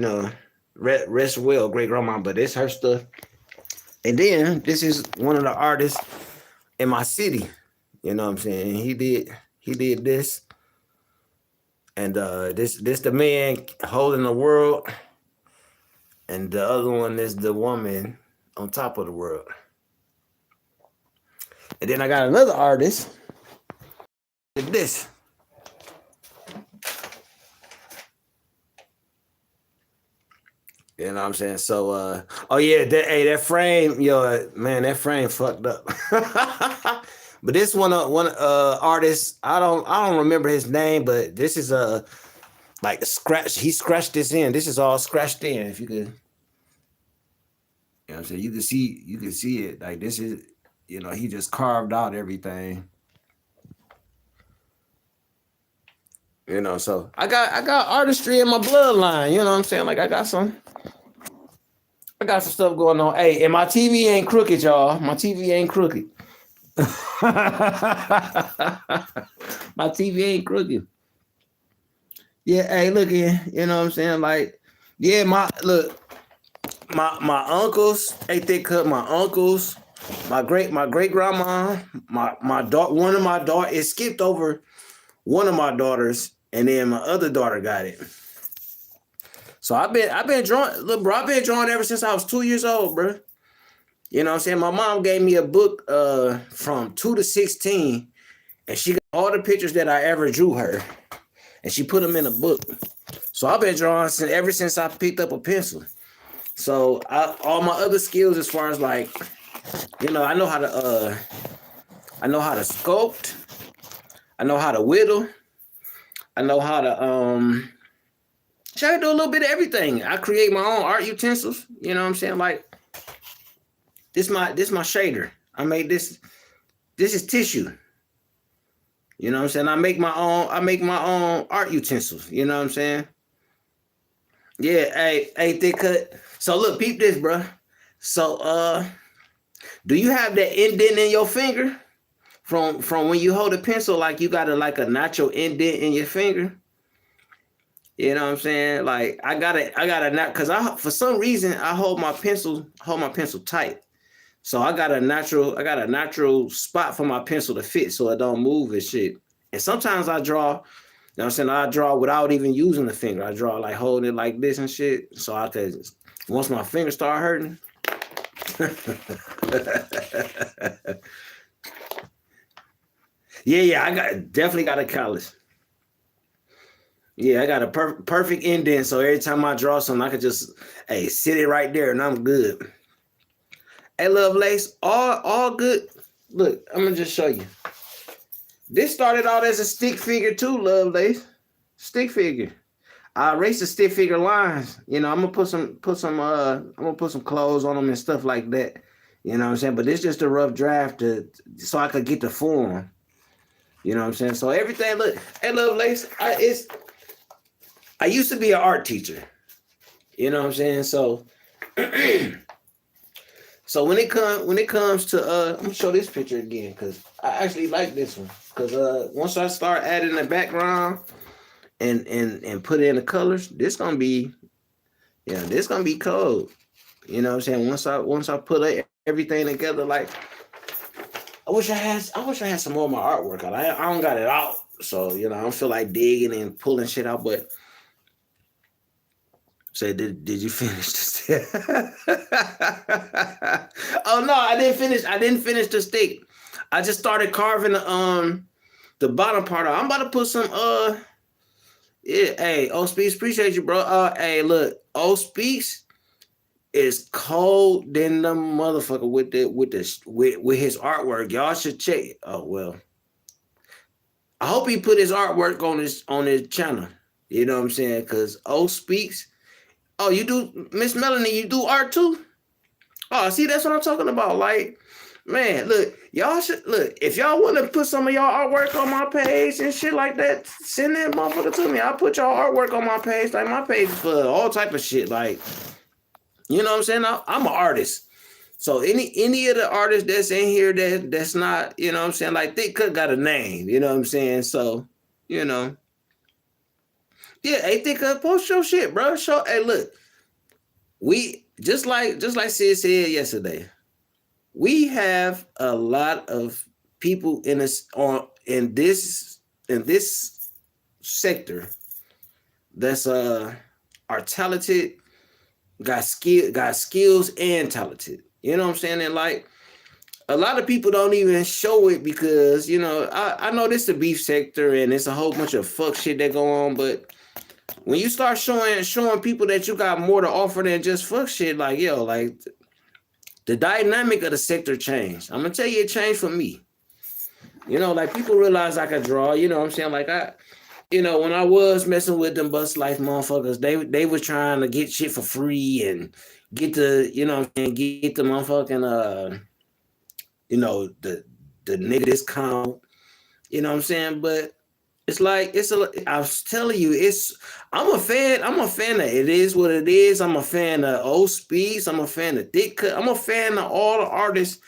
rest well, great grandma, but it's her stuff. And then this is one of the artists in my city. You know what I'm saying? He did this. And this the man holding the world. And the other one is the woman on top of the world. And then I got another artist. This. You know what I'm saying? So, that frame, man, that frame fucked up. But this one artist, I don't remember his name, but this is like scratch. He scratched this in. This is all scratched in. If you could, you know what I'm saying? You can see it. Like this is, he just carved out everything. So I got artistry in my bloodline. You know what I'm saying? Like I got some stuff going on. Hey, and my TV ain't crooked, y'all. My TV ain't crooked. My TV ain't crooked. Yeah, hey, look here. You know what I'm saying? Like, yeah, my uncles, they cut my uncles, my great grandma, my daughter, one of my daughters, it skipped over one of my daughters, and then my other daughter got it. So I've been drawing, look, bro, I've been drawing ever since I was 2 years old, bro. You know what I'm saying? My mom gave me a book from 2 to 16, and she got all the pictures that I ever drew her, and she put them in a book. So I've been drawing ever since I picked up a pencil. So all my other skills, as far as like, I know how to sculpt, I know how to whittle, I know how to try to do a little bit of everything. I create my own art utensils. You know what I'm saying? Like this my shader. I made this. This is tissue. You know what I'm saying? I make my own art utensils. You know what I'm saying? Yeah, hey, thick cut. So look, peep this, bro. So do you have that indent in your finger from when you hold a pencil? Like you got a natural indent in your finger. You know what I'm saying? Like I got a because for some reason I hold my pencil tight. So I got a natural spot for my pencil to fit so it don't move and shit. And sometimes I draw, you know what I'm saying? I draw without even using the finger. I draw like holding it like this and shit. So I could, once my fingers start hurting. Yeah, I definitely got a callus. Yeah, I got a perfect indent, so every time I draw something, I could just, sit it right there, and I'm good. Hey, Lovelace, all good. Look, I'm gonna just show you. This started out as a stick figure too, Lovelace. Stick figure. I erased the stick figure lines. I'm gonna put some clothes on them and stuff like that. You know what I'm saying? But it's just a rough draft so I could get the form. You know what I'm saying? So everything, look, hey, Lovelace, I used to be an art teacher. You know what I'm saying? So So when it comes to I'm gonna show this picture again because I actually like this one. Because once I start adding the background and put in the colors, this gonna be cold. You know what I'm saying? Once I put everything together, like I wish I had some more of my artwork out. I don't got it out. So, you know, I don't feel like digging and pulling shit out, but say, did you finish this? Oh no, I didn't finish. I didn't finish the stick. I just started carving the bottom part out. I'm about to put some yeah, hey, O Speaks, appreciate you, bro. Hey, look, O Speaks is cold than the motherfucker with his artwork. Y'all should check it. Oh well. I hope he put his artwork on his channel. You know what I'm saying? Cause O Speaks. Oh, you do, Miss Melanie, you do art too? Oh, see, that's what I'm talking about. Like, man, look, y'all should look, if y'all want to put some of y'all artwork on my page and shit like that, send that motherfucker to me. I'll put y'all artwork on my page. Like my page for all type of shit. Like, you know what I'm saying? I'm an artist. So any of the artists that's in here that's not, you know what I'm saying, like Thick Cut got a name, you know what I'm saying? So, you know. Yeah, hey Thick Cut, post your shit, bro. Hey, look. We just like Sid said yesterday, we have a lot of people in this sector that's are talented, got skills and talented. You know what I'm saying? And like a lot of people don't even show it because, you know, I know this is the beef sector and it's a whole bunch of fuck shit that go on, but when you start showing people that you got more to offer than just fuck shit, like, yo, like the dynamic of the sector changed. I'm gonna tell you, it changed for me. You know, like people realize I could draw, you know what I'm saying? Like you know, when I was messing with them Bust Life motherfuckers, they was trying to get shit for free and get the, you know what I'm saying, get the motherfucking you know, the nigga discount, you know what I'm saying? But it's like I was telling you, I'm a fan of It Is What It Is. I'm a fan of O Speaks. I'm a fan of Thick Cut. I'm a fan of all the artists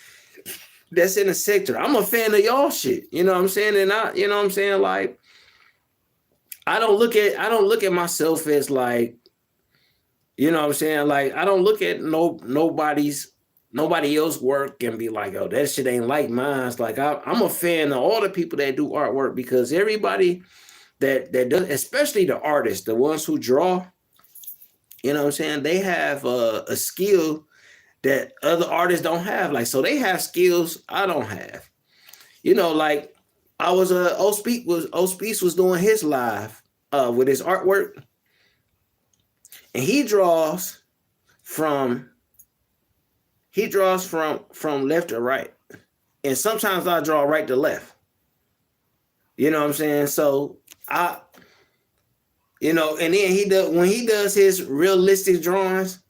that's in the sector. I'm a fan of y'all shit. You know what I'm saying? And you know what I'm saying? Like, I don't look at myself as like, you know what I'm saying? Like, I don't look at nobody else work and be like, oh, that shit ain't like mine. It's like I'm a fan of all the people that do artwork because everybody that does, especially the artists, the ones who draw, you know what I'm saying? They have a skill that other artists don't have. Like, so they have skills I don't have. You know, like I was O Speaks was doing his live with his artwork, and he draws from left to right, and sometimes I draw right to left. You know what I'm saying? So you know, and then when he does his realistic drawings,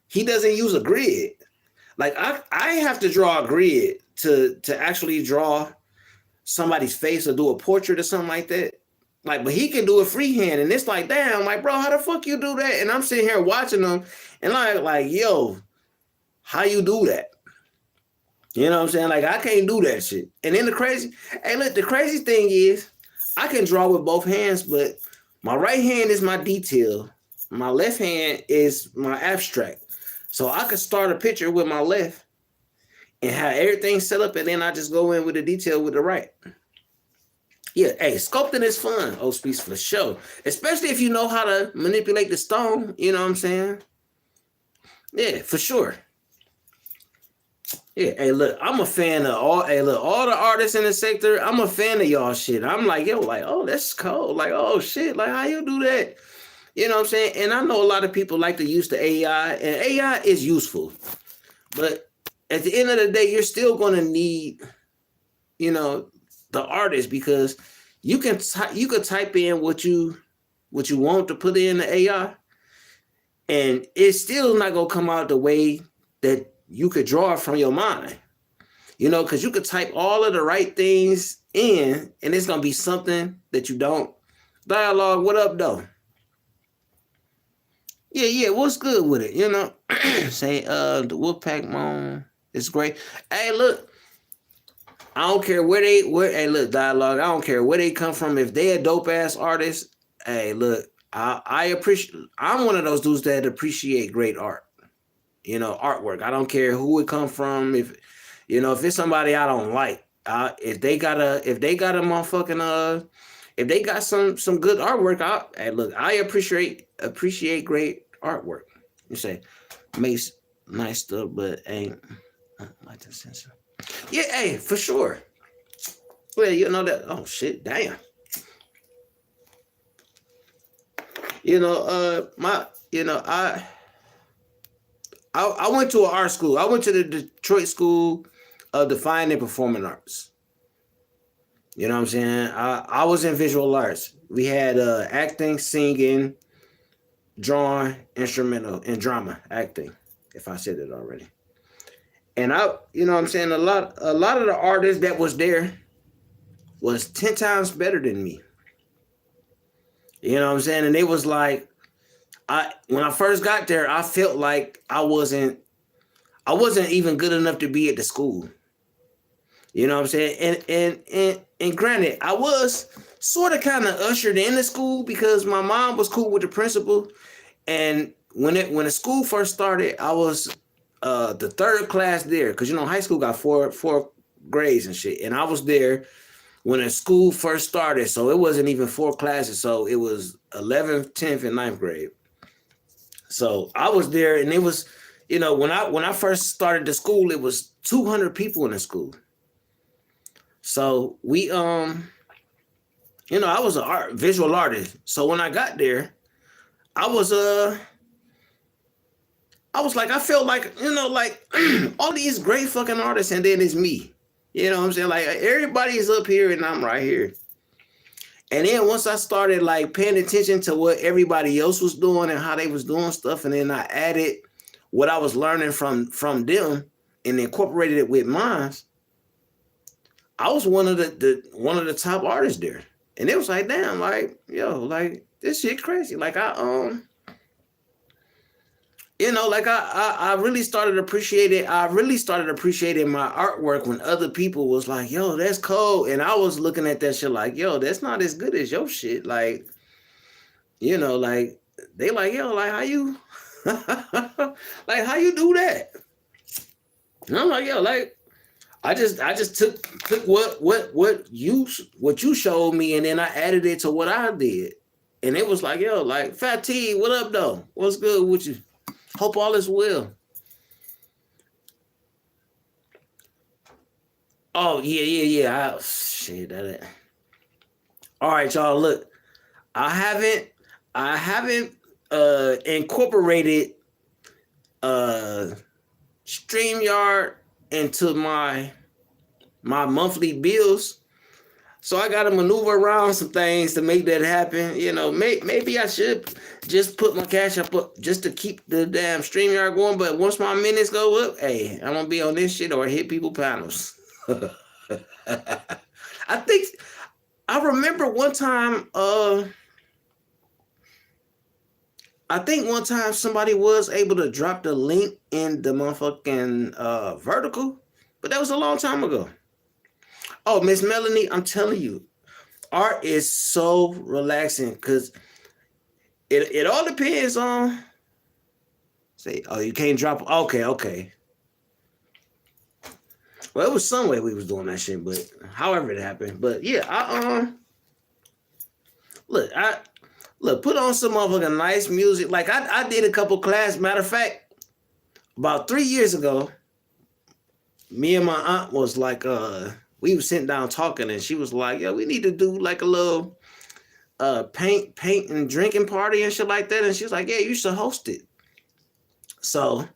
he doesn't use a grid. Like I have to draw a grid to actually draw somebody's face or do a portrait or something like that. Like, but he can do it freehand, and it's like, damn, like, bro, how the fuck you do that? And I'm sitting here watching them, and like, yo, how you do that? You know what I'm saying? Like, I can't do that shit. And then the crazy thing is, I can draw with both hands, but my right hand is my detail. My left hand is my abstract. So I could start a picture with my left and have everything set up, and then I just go in with the detail with the right. Yeah, hey, sculpting is fun, O Speaks, for sure. Especially if you know how to manipulate the stone, you know what I'm saying? Yeah, for sure. Yeah, hey, look, I'm a fan of all the artists in the sector. I'm a fan of y'all shit. I'm like, yo, like, oh, that's cold. Like, oh shit, like how you do that? You know what I'm saying? And I know a lot of people like to use the AI, and AI is useful. But at the end of the day, you're still gonna need, you know, the artist, because you can type in what you want to put in the AI, and it's still not gonna come out the way that you could draw it from your mind, you know, because you could type all of the right things in and it's gonna be something that you don't. Dialogue, what up though? Yeah, what's good with it, you know? Say the Wolfpack Moan. It's great. Hey, look, I don't care hey, look, dialogue. I don't care where they come from. If they a dope ass artist, hey, look, I appreciate. I'm one of those dudes that appreciate great art. You know, artwork. I don't care who it come from. If if it's somebody I don't like, if they got a motherfucking if they got some good artwork, hey, look, I appreciate great artwork. You say makes nice stuff, but ain't like the sense. Yeah, hey, for sure. Well, you know that. Oh shit, damn. My, I went to an art school. I went to the Detroit School of the Fine and Performing Arts. You know what I'm saying? I was in visual arts. We had acting, singing, drawing, instrumental, and drama acting. If I said it already. And you know what I'm saying, a lot of the artists that was there was 10 times better than me. You know what I'm saying? And it was like, when I first got there, I felt like I wasn't even good enough to be at the school. You know what I'm saying? And granted, I was sort of kind of ushered in the school because my mom was cool with the principal. And when the school first started, I was the third class there, because high school got four grades and shit. And I was there when the school first started, so it wasn't even 4 classes. So it was 11th, 10th, and 9th grade. So I was there, and it was, when I first started the school, it was 200 people in the school. So we, I was a visual artist. So when I got there, I felt like, like all these great fucking artists, and then it's me. You know what I'm saying? Like, everybody is up here and I'm right here. And then once I started like paying attention to what everybody else was doing and how they was doing stuff, and then I added what I was learning from them and incorporated it with mine, I was one of the top artists there. And it was like, damn, like, yo, like, this shit crazy. Like, I really started appreciating my artwork when other people was like, yo, that's cool. And I was looking at that shit like, yo, that's not as good as your shit. Like, like, they like, yo, like, how you like, how you do that? And I'm like, yo, like, I just took what you showed me, and then I added it to what I did. And it was like, yo, like, Fat T, what up though? What's good with you? Hope all is well. Oh, yeah. Shit, all right, y'all. Look, I haven't incorporated StreamYard into my monthly bills. So I got to maneuver around some things to make that happen. Maybe I should just put my cash up just to keep the damn StreamYard going. But once my minutes go up, hey, I'm going to be on this shit or hit people panels. I remember one time, somebody was able to drop the link in the motherfucking vertical, but that was a long time ago. Oh, Miss Melanie, I'm telling you, art is so relaxing because it all depends on. Say, oh, you can't drop. Okay. Well, it was some way we was doing that shit, but however it happened. But yeah, put on some motherfucking nice music. Like I did a couple classes. Matter of fact, about 3 years ago, me and my aunt was like, we were sitting down talking, and she was like, yo, we need to do like a little paint and drinking party and shit like that. And she was like, yeah, you should host it. So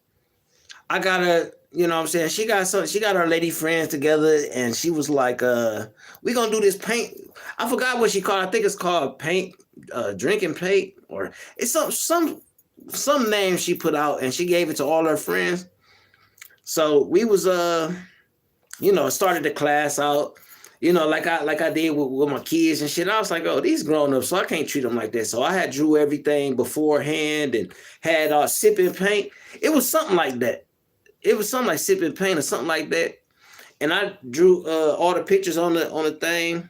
I got her, you know what I'm saying? She got her lady friends together, and she was like, we gonna do this paint. I forgot what she called. I think it's called paint, drinking paint, or it's some name she put out, and she gave it to all her friends. So we was started the class out, like I did with my kids and shit. I was like, oh, these grown ups, so I can't treat them like that. So I had drew everything beforehand and had sipping paint. It was something like that. it was something like Sipping Paint or something like that. And I drew all the pictures on the thing,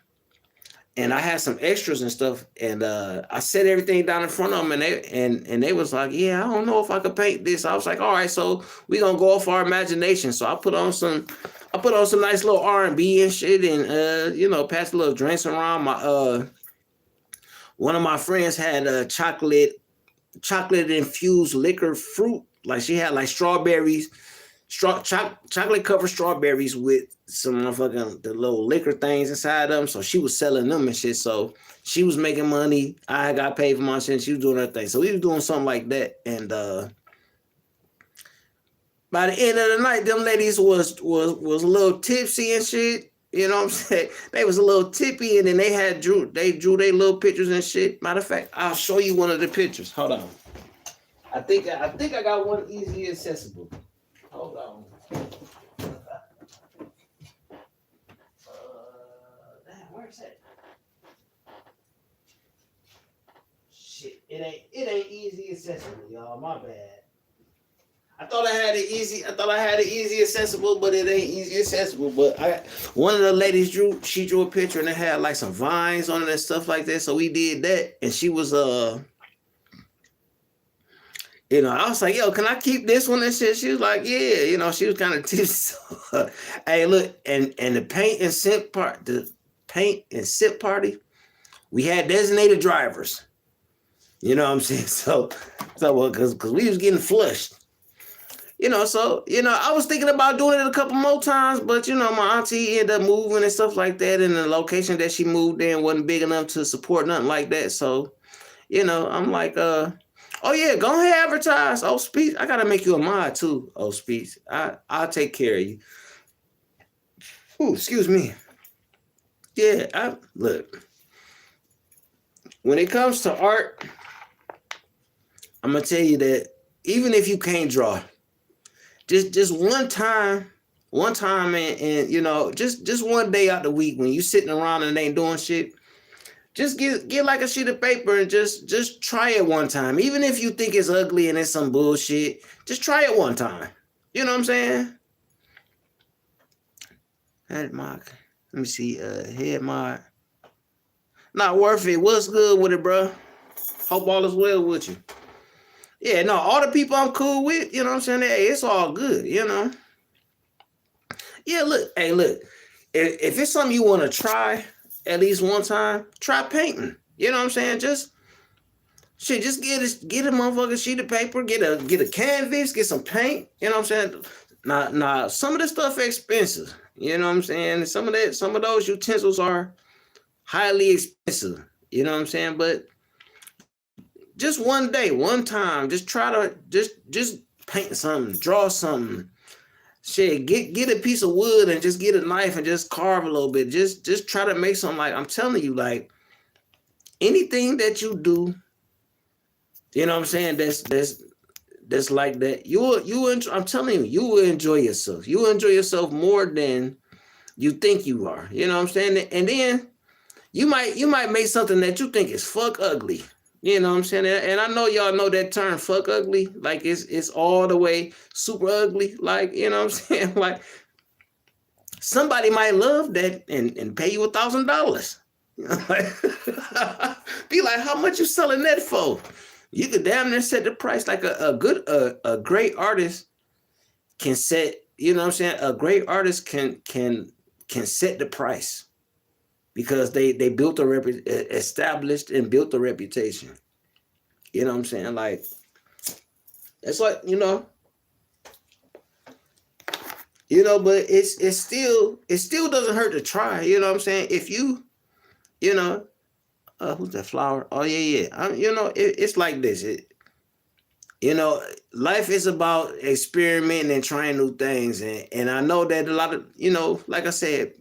and I had some extras and stuff, and I set everything down in front of them, and they was like, yeah, I don't know if I could paint this. I was like, all right, so we gonna go off our imagination. So I put on some nice little R&B and shit, and you know, passed a little drinks around. My one of my friends had chocolate infused liquor fruit, like she had like strawberries, chocolate covered strawberries with some motherfucking the little liquor things inside them. So she was selling them and shit. So she was making money. I got paid for my shit. And she was doing her thing. So we was doing something like that. And by the end of the night, them ladies was a little tipsy and shit. You know what I'm saying? They was a little tippy, and then they drew their little pictures and shit. Matter of fact, I'll show you one of the pictures. Hold on. I think I got one easy accessible. Hold on. Damn, where's that? Shit, it ain't easy accessible, y'all. My bad. I thought I had it easy accessible, but it ain't easy accessible. But one of the ladies drew a picture, and it had like some vines on it and stuff like that. So we did that, and she was you know, I was like, yo, can I keep this one and shit? She was like, yeah, you know, she was kind of tipsy. Hey, look, and the paint and sip party, we had designated drivers. You know what I'm saying? So well, because we was getting flushed. You know, so, you know, I was thinking about doing it a couple more times, but, you know, my auntie ended up moving and stuff like that, and the location that she moved in wasn't big enough to support nothing like that. So, you know, I'm like, oh, yeah, go ahead, advertise. Oh, Speech, I got to make you a mod, too. Oh, Speech, I'll take care of you. Ooh, excuse me. Yeah, look, when it comes to art, I'm going to tell you that even if you can't draw, just one time, and you know, just one day out the week when you sitting around and ain't doing shit, just get like a sheet of paper and just try it one time. Even if you think it's ugly and it's some bullshit, just try it one time. You know what I'm saying? Head mark. Let me see. Head mark. Not worth it. What's good with it, bro? Hope all is well with you. Yeah, no, all the people I'm cool with, you know what I'm saying? Hey, it's all good, you know? Yeah, look, hey, look, if it's something you want to try at least one time, try painting. You know what I'm saying? Just get a motherfucking sheet of paper, get a canvas, get some paint. You know what I'm saying? Now, some of the stuff expensive. You know what I'm saying? Some of those utensils are highly expensive. You know what I'm saying? But just one day, one time, just try to just paint something, draw something. Shit, get a piece of wood and just get a knife and just carve a little bit. Just try to make something. Like, I'm telling you, like, anything that you do, you know what I'm saying, that's like that, I'm telling you, you will enjoy yourself. You will enjoy yourself more than you think you are. You know what I'm saying? And then you might make something that you think is fuck ugly. You know what I'm saying? And I know y'all know that term, fuck ugly. Like, it's all the way super ugly. Like, you know what I'm saying? Like, somebody might love that and pay you $1,000. You know, be like, how much you selling that for? You could damn near set the price. Like a great artist can set, you know what I'm saying? A great artist can set the price. Because they built established and built a reputation. You know what I'm saying? Like, it's like, you know, but it still doesn't hurt to try. You know what I'm saying? If you know, who's that flower? Oh yeah. You know, it's like this. You know, life is about experimenting and trying new things, and I know that a lot of, you know, like I said,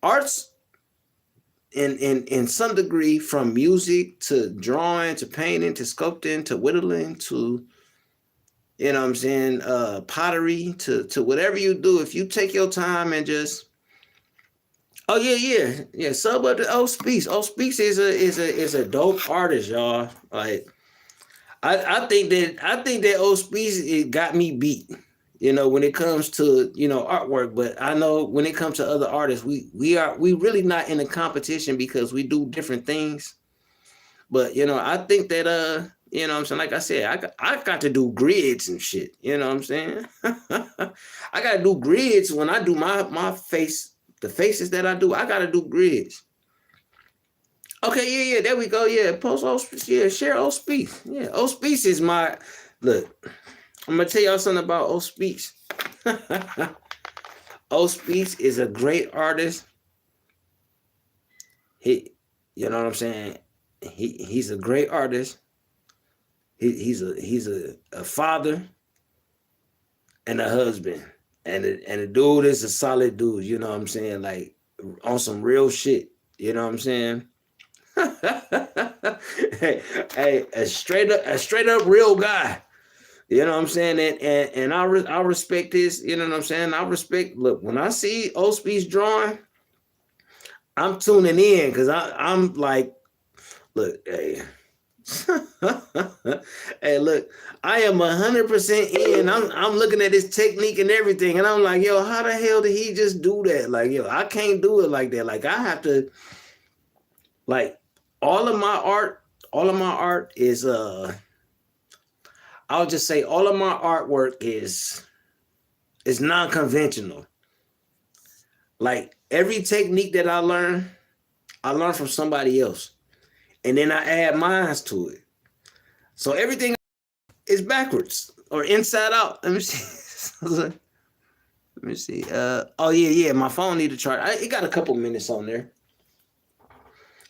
arts. In some degree, from music to drawing to painting to sculpting to whittling to, you know what I'm saying, pottery to whatever you do, if you take your time and just, oh yeah, sub up to O Speaks. O Speaks is a dope artist, y'all. Like, I think that O Speaks, it got me beat. you know, when it comes to, you know, artwork. But I know when it comes to other artists, we really not in a competition because we do different things. But you know, I think that you know what I'm saying, like I said, I got to do grids and shit. You know what I'm saying? I gotta do grids when I do my face, the faces that I do, I gotta do grids. Okay, yeah, there we go. Yeah, post Ospice. Yeah, share Ospice. Yeah, Ospice is my look. I'm gonna tell y'all something about Ospice. Ospice is a great artist. He, you know what I'm saying? He's a great artist. He's a father and a husband. And the dude is a solid dude, you know what I'm saying? Like on some real shit. You know what I'm saying? hey, a straight up real guy. You know what I'm saying? And I respect this, you know what I'm saying? I respect, look, when I see Ospice drawing, I'm tuning in because I'm like, look, hey. Hey, look, I am 100% in. I'm looking at his technique and everything, and I'm like, yo, how the hell did he just do that? Like, yo, I can't do it like that. Like, I have to, like, all of my art is I'll just say all of my artwork is non-conventional. Like every technique that I learn from somebody else. And then I add mine to it. So everything is backwards or inside out. Let me see. Let me see. Oh yeah, my phone need to charge. It got a couple minutes on there.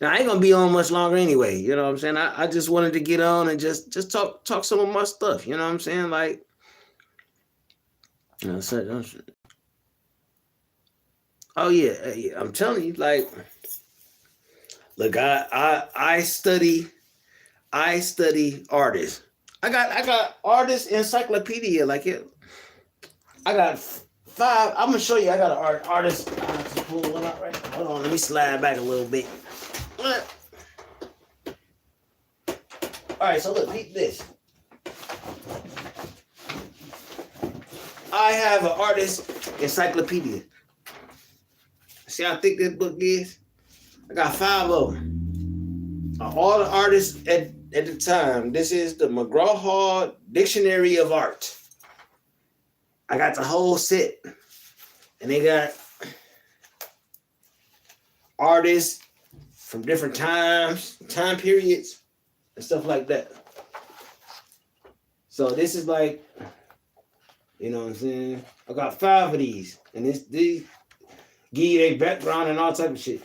Now I ain't gonna be on much longer anyway. You know what I'm saying? I just wanted to get on and just talk some of my stuff. You know what I'm saying? Like, you know, oh yeah, I'm telling you, like, look, I study artists. I got artist encyclopedia. Like it, I got 5. I'm gonna show you. I got an artist. I have to pull one out right. Hold on, let me slide back a little bit. All right, so look, peep this. I have an artist encyclopedia. See how thick this book is? I got 5 of them. All the artists at the time. This is the McGraw-Hill Dictionary of Art. I got the whole set. And they got artists from different time periods, and stuff like that. So this is like, you know what I'm saying? I got 5 of these. And these give you a background and all type of shit.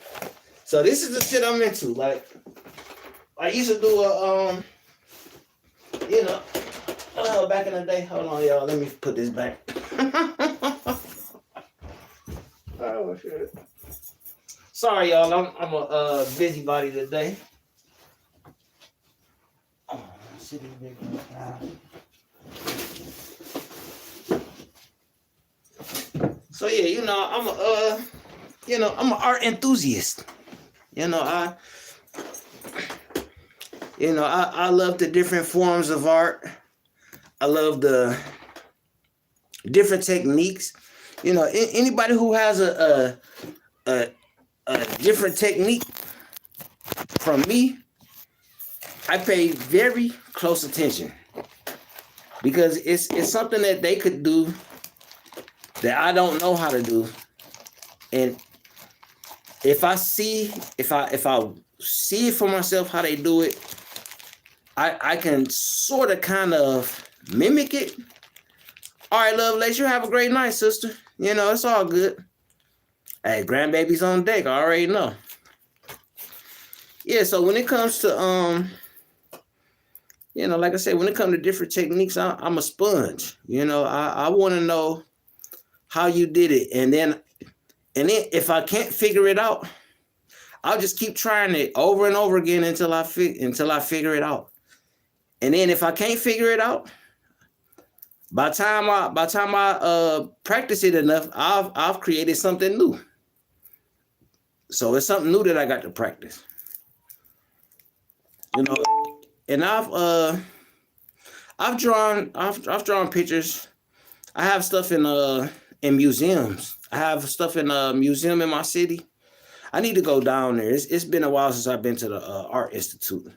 So this is the shit I'm into. Like, I used to do you know, back in the day. Hold on, y'all. Let me put this back. Oh shit. Sorry, y'all. I'm a busybody today. So yeah, you know, I'm an art enthusiast. You know, I love the different forms of art. I love the different techniques. You know, anybody who has a different technique from me, I pay very close attention because it's something that they could do that I don't know how to do, and if I see it for myself how they do it, I can sort of kind of mimic it. All right, Lovelace, you have a great night, sister. You know, it's all good. Hey, grandbaby's on deck. I already know. Yeah, so when it comes to you know, like I said, when it comes to different techniques, I'm a sponge. You know, I want to know how you did it, and then if I can't figure it out, I'll just keep trying it over and over again until I figure it out. And then if I can't figure it out, by the time I practice it enough, I've created something new. So it's something new that I got to practice. You know, and I've drawn pictures. I have stuff in museums. I have stuff in a museum in my city. I need to go down there. It's been a while since I've been to the Art Institute.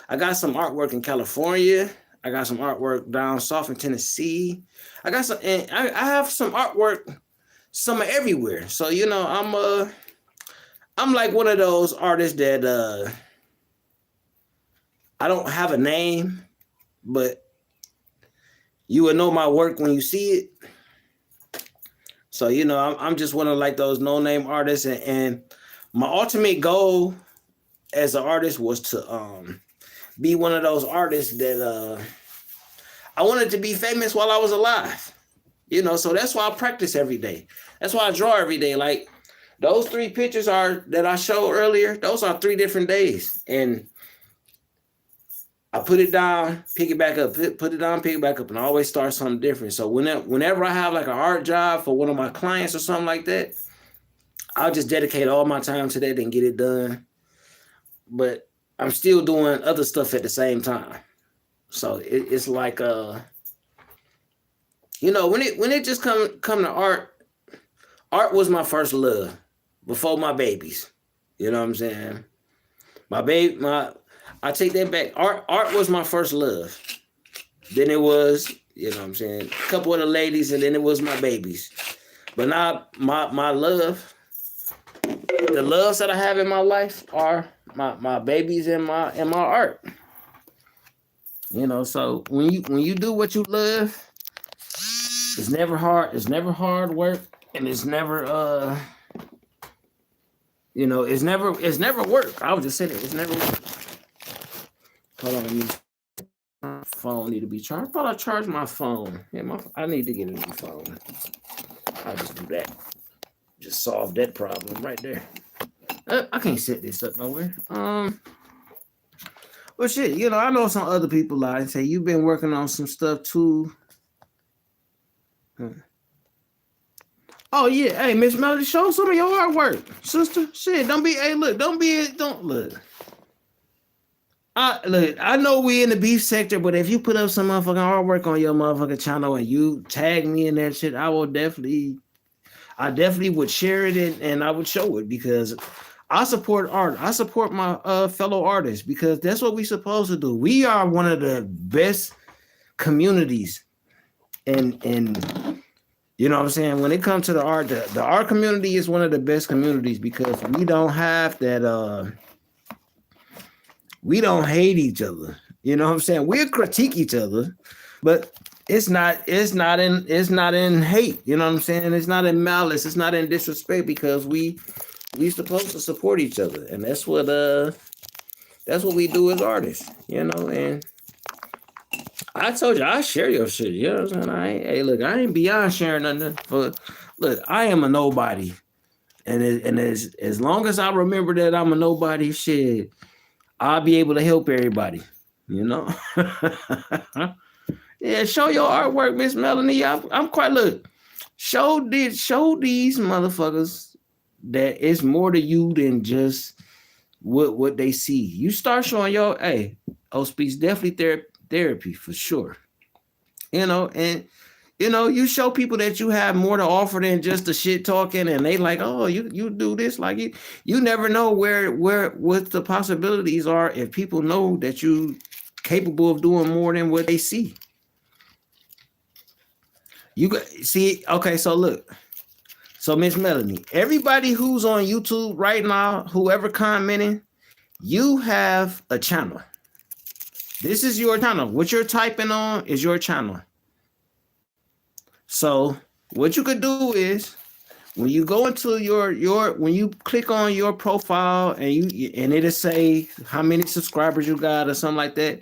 I got some artwork in California. I got some artwork down south in Tennessee. I got some, and I have some artwork, some everywhere. So I'm like one of those artists that I don't have a name, but you would know my work when you see it. So I'm just one of like those no-name artists, and my ultimate goal as an artist was to be one of those artists that I wanted to be famous while I was alive. So that's why I practice every day. That's why I draw every day. Like those 3 pictures that I showed earlier, those are 3 different days. And I put it down, pick it back up, put it down, pick it back up, and I always start something different. So whenever I have like an art job for one of my clients or something like that, I'll just dedicate all my time to that and get it done. But I'm still doing other stuff at the same time. So it's like when it just come to art was my first love before my babies. You know what I'm saying? I take that back. Art was my first love. Then it was, a couple of the ladies, and then it was my babies. But now my love, the loves that I have in my life are my babies and my art. So when you do what you love, it's never hard. It's never hard work, and it's never it's never work. I was just saying it's never work. Hold on, my phone need to be charged. I thought I charged my phone. Yeah, I need to get a new phone. I'll just do that. Just solve that problem right there. I can't set this up nowhere. Well, shit, I know some other people lie and say you've been working on some stuff too. Oh yeah, hey Miss Melody, show some of your artwork, sister. Shit, don't look. I know we in the beef sector, but if you put up some motherfucking artwork on your motherfucking channel and you tag me in that shit, I definitely would share it and I would show it, because I support art. I support my fellow artists, because that's what we're supposed to do. We are one of the best communities, and you know what I'm saying? When it comes to the art community is one of the best communities, because we don't have that we don't hate each other. You know what I'm saying? We'll critique each other, but it's not in hate. You know what I'm saying? It's not in malice. It's not in disrespect, because we supposed to support each other, and that's what we do as artists. And I told you I share your shit. You know what I'm saying? I ain't beyond sharing nothing. Look, I am a nobody, and as long as I remember that I'm a nobody, shit, I'll be able to help everybody, Yeah, show your artwork, Miss Melanie. I'm quite show these motherfuckers that it's more to you than just what they see. You start showing Speaks definitely therapy for sure. And you show people that you have more to offer than just the shit talking, and they like, oh, you do this, like you never know what the possibilities are if people know that you capable of doing more than what they see. Okay, so look. So Miss Melanie, everybody who's on YouTube right now, whoever commenting, you have a channel. This is your channel. What you're typing on is your channel. So what you could do is, when you go into when you click on your profile and it'll say how many subscribers you got or something like that,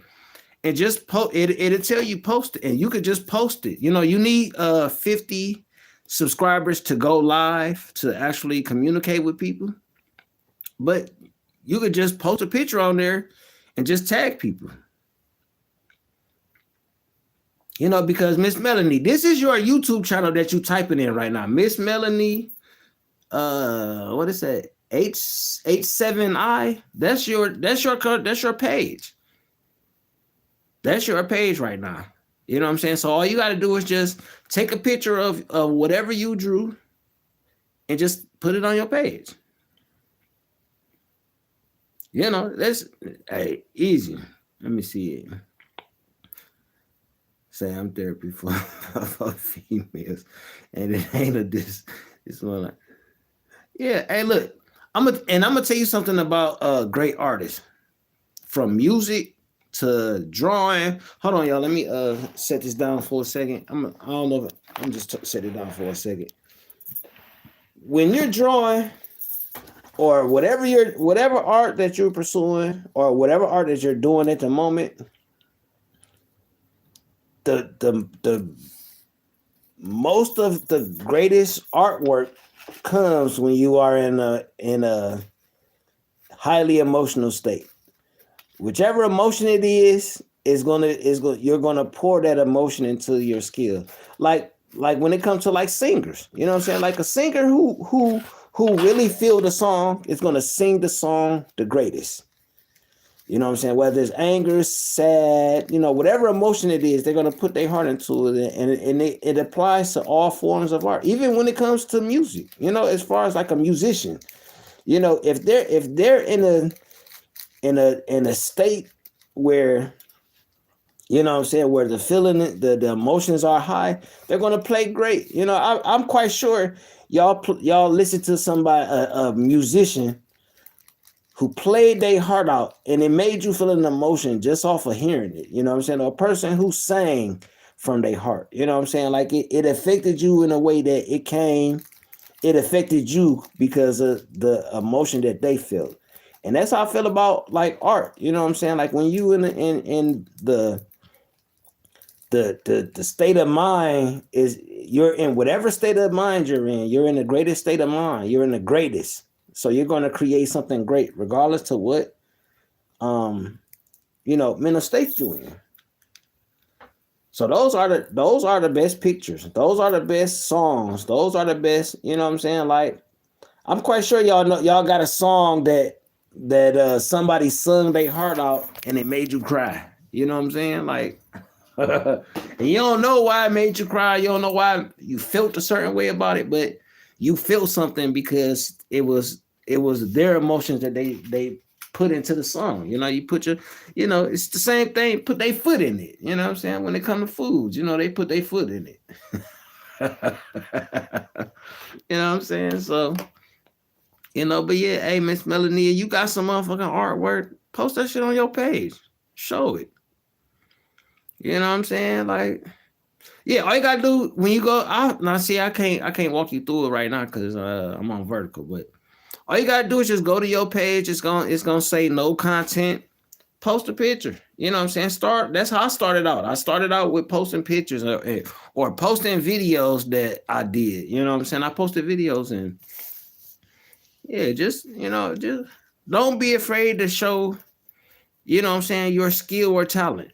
and just post it. It'll tell you post it, and you could just post it. You need 50 subscribers to go live to actually communicate with people, but you could just post a picture on there and just tag people. Because Miss Melanie, this is your YouTube channel that you typing in right now. Miss Melanie, what is that? H7I. That's your page. That's your page right now. You know what I'm saying? So all you got to do is just take a picture of whatever you drew and just put it on your page. You know, that's easy. Let me see it. Say I'm therapy for females, and it ain't a this. It's more like, yeah. Hey, look, I'm gonna tell you something about great artists, from music to drawing. Hold on, y'all. Let me set this down for a second. I don't know if I'm just set it down for a second. When you're drawing, or whatever art that you're pursuing, or whatever art that you're doing at the moment, the most of the greatest artwork comes when you are in a highly emotional state. Whichever emotion it is you're gonna pour that emotion into your skill. Like when it comes to like singers, you know what I'm saying? Like a singer who really feel the song is gonna sing the song the greatest. You know what I'm saying? Whether it's anger, sad, you know, whatever emotion it is, they're gonna put their heart into it, and it applies to all forms of art, even when it comes to music. You know, as far as like a musician, you know, if they're in a state where, you know what I'm saying, where the feeling, the emotions are high, they're gonna play great. You know, I'm quite sure y'all listen to somebody, a musician who played their heart out and it made you feel an emotion just off of hearing it. You know what I'm saying? Or a person who sang from their heart. You know what I'm saying? Like it affected you in a way that it affected you because of the emotion that they felt. And that's how I feel about like art. You know what I'm saying? Like when you in the state of mind you're in whatever state of mind you're in the greatest state of mind. You're in the greatest. So you're going to create something great, regardless to what, mental state you're in. So those are the best pictures. Those are the best songs. Those are the best. You know what I'm saying? Like, I'm quite sure y'all got a song that somebody sung their heart out and it made you cry. You know what I'm saying? Like, and you don't know why it made you cry. You don't know why you felt a certain way about it, but you feel something because it was their emotions that they put into the song. You know, you put it's the same thing, put their foot in it. You know what I'm saying? When it comes to foods, you know, they put their foot in it. You know what I'm saying? So, you know, but yeah, hey, Miss Melania, you got some motherfucking artwork, post that shit on your page. Show it. You know what I'm saying? Like, yeah, all you gotta do when you go out. Now, see, I can't walk you through it right now because I'm on vertical. But all you gotta do is just go to your page. It's gonna say no content. Post a picture. You know what I'm saying? That's how I started out. I started out with posting pictures or posting videos that I did. You know what I'm saying? I posted videos and yeah, just don't be afraid to show. You know what I'm saying? Your skill or talent.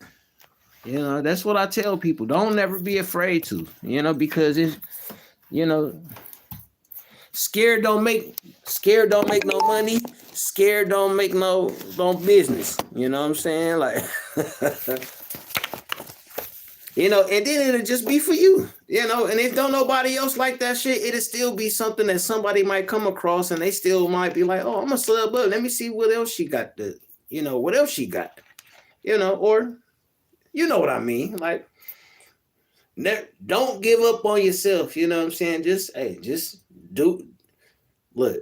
You know, that's what I tell people. Don't never be afraid to, because it's, scared don't make no money. Scared don't make no business. You know what I'm saying? Like, and then it'll just be for you, and if don't nobody else like that shit, it'll still be something that somebody might come across and they still might be like, oh, I'm a sub, but let me see what else she got what else she got, or you know what I mean? Like, don't give up on yourself. You know what I'm saying? Just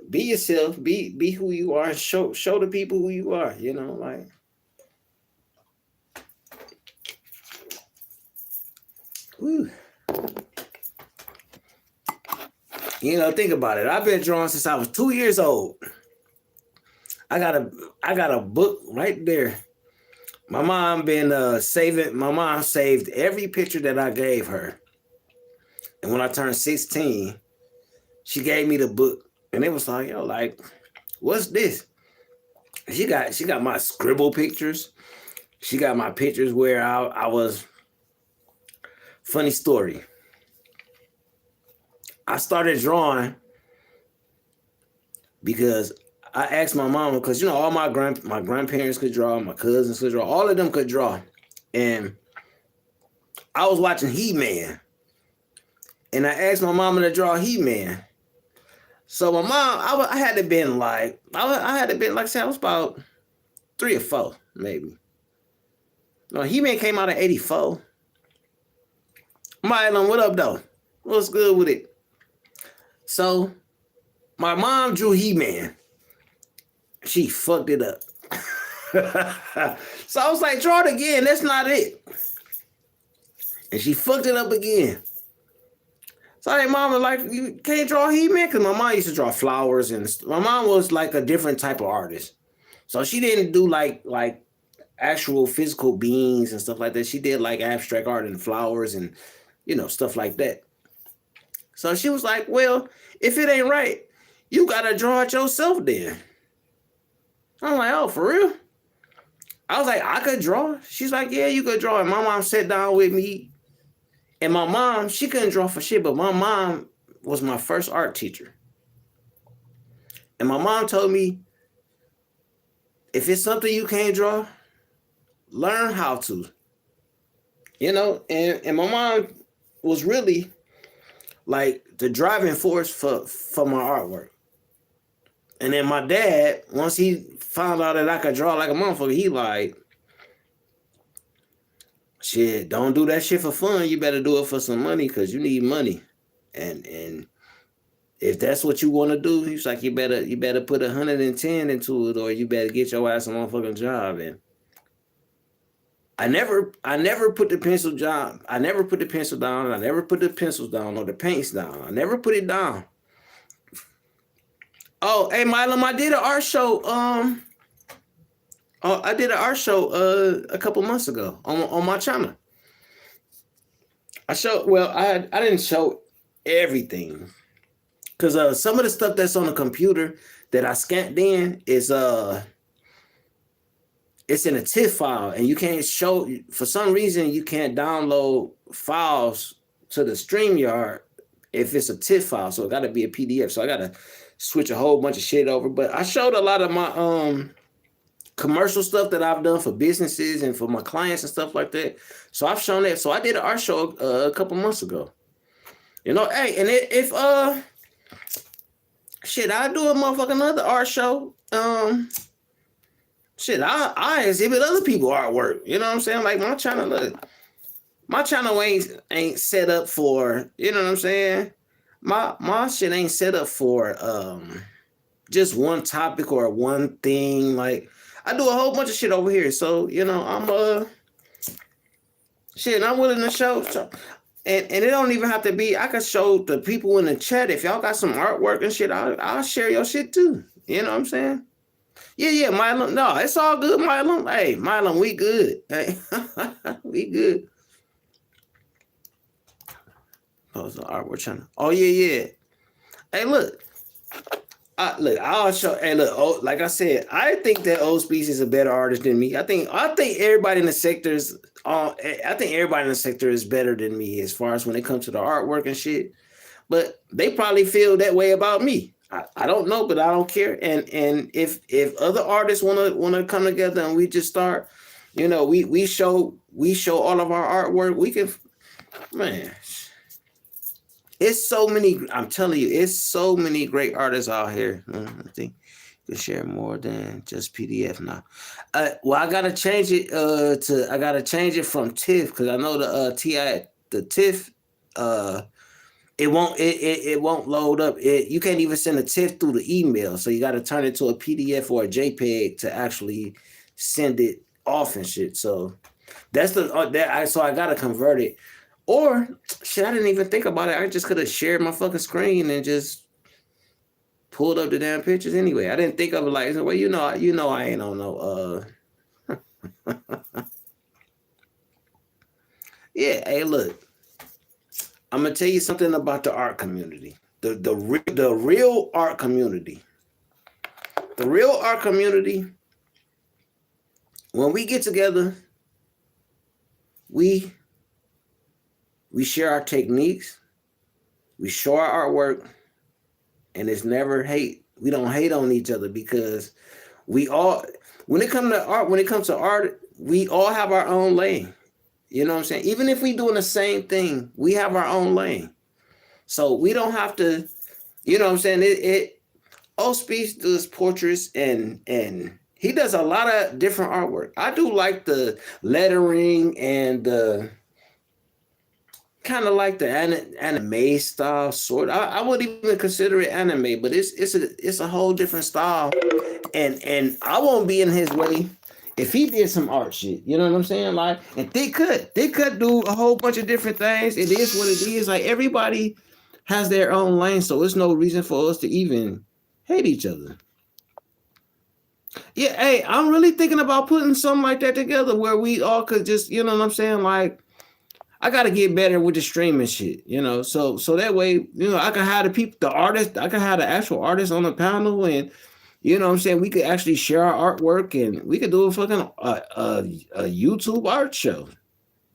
be yourself, be who you are, and show the people who you are. Like. Whew. Think about it. I've been drawing since I was 2 years old. I got a book right there. My mom saved every picture that I gave her. And when I turned 16, she gave me the book. And it was like, like, what's this? She got my scribble pictures. She got my pictures where I was. Funny story. I started drawing because I asked my mama, because all my grandparents could draw, my cousins could draw, all of them could draw. And I was watching He-Man. and I asked my mama to draw He-Man. So my mom, I had to been like, I had to been, like I said, I was about 3 or 4, maybe. No, He-Man came out in 84. Mylon, what up, though? What's good with it? So, my mom drew He-Man. She fucked it up. So I was like, draw it again. That's not it. And she fucked it up again. So I mom, like, you can't draw He-Man? Because my mom used to draw flowers, and my mom was like a different type of artist. So she didn't do like actual physical beings and stuff like that. She did like abstract art and flowers and, you know, stuff like that. So she was like, well, if it ain't right, you got to draw it yourself then. I'm like, oh, for real? I was like, I could draw. She's like, yeah, you could draw. And my mom sat down with me. And my mom, she couldn't draw for shit, but my mom was my first art teacher. And my mom told me, if it's something you can't draw, learn how to. You know, and my mom was really like the driving force for my artwork. And then my dad, once he found out that I could draw like a motherfucker, he like, shit, don't do that shit for fun. You better do it for some money because you need money. And if that's what you want to do, he's like, you better put 110 into it, or you better get your ass a motherfucking job. And I never put the pencil down. I never put the pencil down. I never put the pencils down or the paints down. I never put it down. Oh, hey, Mylon, I did an art show. I did an art show a couple months ago on my channel. I didn't show everything because some of the stuff that's on the computer that I scanned in is it's in a TIFF file, and you can't show, for some reason you can't download files to the StreamYard if it's a TIFF file, so it got to be a PDF. So I got to switch a whole bunch of shit over. But I showed a lot of my commercial stuff that I've done for businesses and for my clients and stuff like that. So I've shown that. So I did an art show a couple months ago. You know, hey, and if shit, I do a motherfucking another art show. Shit, I exhibit other people artwork. You know what I'm saying? Like my channel ain't set up for, you know what I'm saying? My shit ain't set up for just one topic or one thing. Like I do a whole bunch of shit over here. So, you know, I'm willing to show. And it don't even have to be, I could show the people in the chat. If y'all got some artwork and shit, I'll share your shit too. You know what I'm saying? Yeah, Mylon. No, it's all good, Mylon. Hey, Mylon, we good. Hey, we good. Post the artwork channel. Oh, yeah. Hey, look. I'll show. Hey, look. Oh, like I said, I think that Old Species is a better artist than me. I think everybody in the sectors. I think everybody in the sector is better than me as far as when it comes to the artwork and shit. But they probably feel that way about me. I don't know, but I don't care. And if other artists wanna come together and we just start, you know, we show all of our artwork, we can, man. It's so many. I'm telling you, it's so many great artists out here. I think you can share more than just PDF now. Well, I gotta change it I gotta change it from TIFF because I know the TIFF it won't load up. You can't even send a TIFF through the email, so you got to turn it to a PDF or a JPEG to actually send it off and shit. So that's so I got to convert it. Or shit, I didn't even think about it. I just could have shared my fucking screen and just pulled up the damn pictures anyway. I didn't think of it like, well, you know, I ain't on no yeah. Hey, look. I'm gonna tell you something about the art community, the real art community. The real art community, when we get together, we share our techniques, we show our artwork, and it's never hate. We don't hate on each other because we all, when it comes to art, we all have our own lane. You know what I'm saying? Even if we doing the same thing, we have our own lane. So we don't have to, you know what I'm saying? It Ospeech does portraits and he does a lot of different artwork. I do like the lettering and the kind of like the anime style sort. I would even consider it anime, but it's a whole different style. And I won't be in his way if he did some art shit. You know what I'm saying? Like, and they could do a whole bunch of different things. It is what it is. Like everybody has their own lane, so it's no reason for us to even hate each other. Yeah, hey, I'm really thinking about putting something like that together where we all could just, you know what I'm saying? Like, I gotta get better with the streaming shit, you know. So that way, you know, I can have the people, the artists, I can have the actual artists on the panel, and you know what I'm saying, we could actually share our artwork, and we could do a fucking a YouTube art show.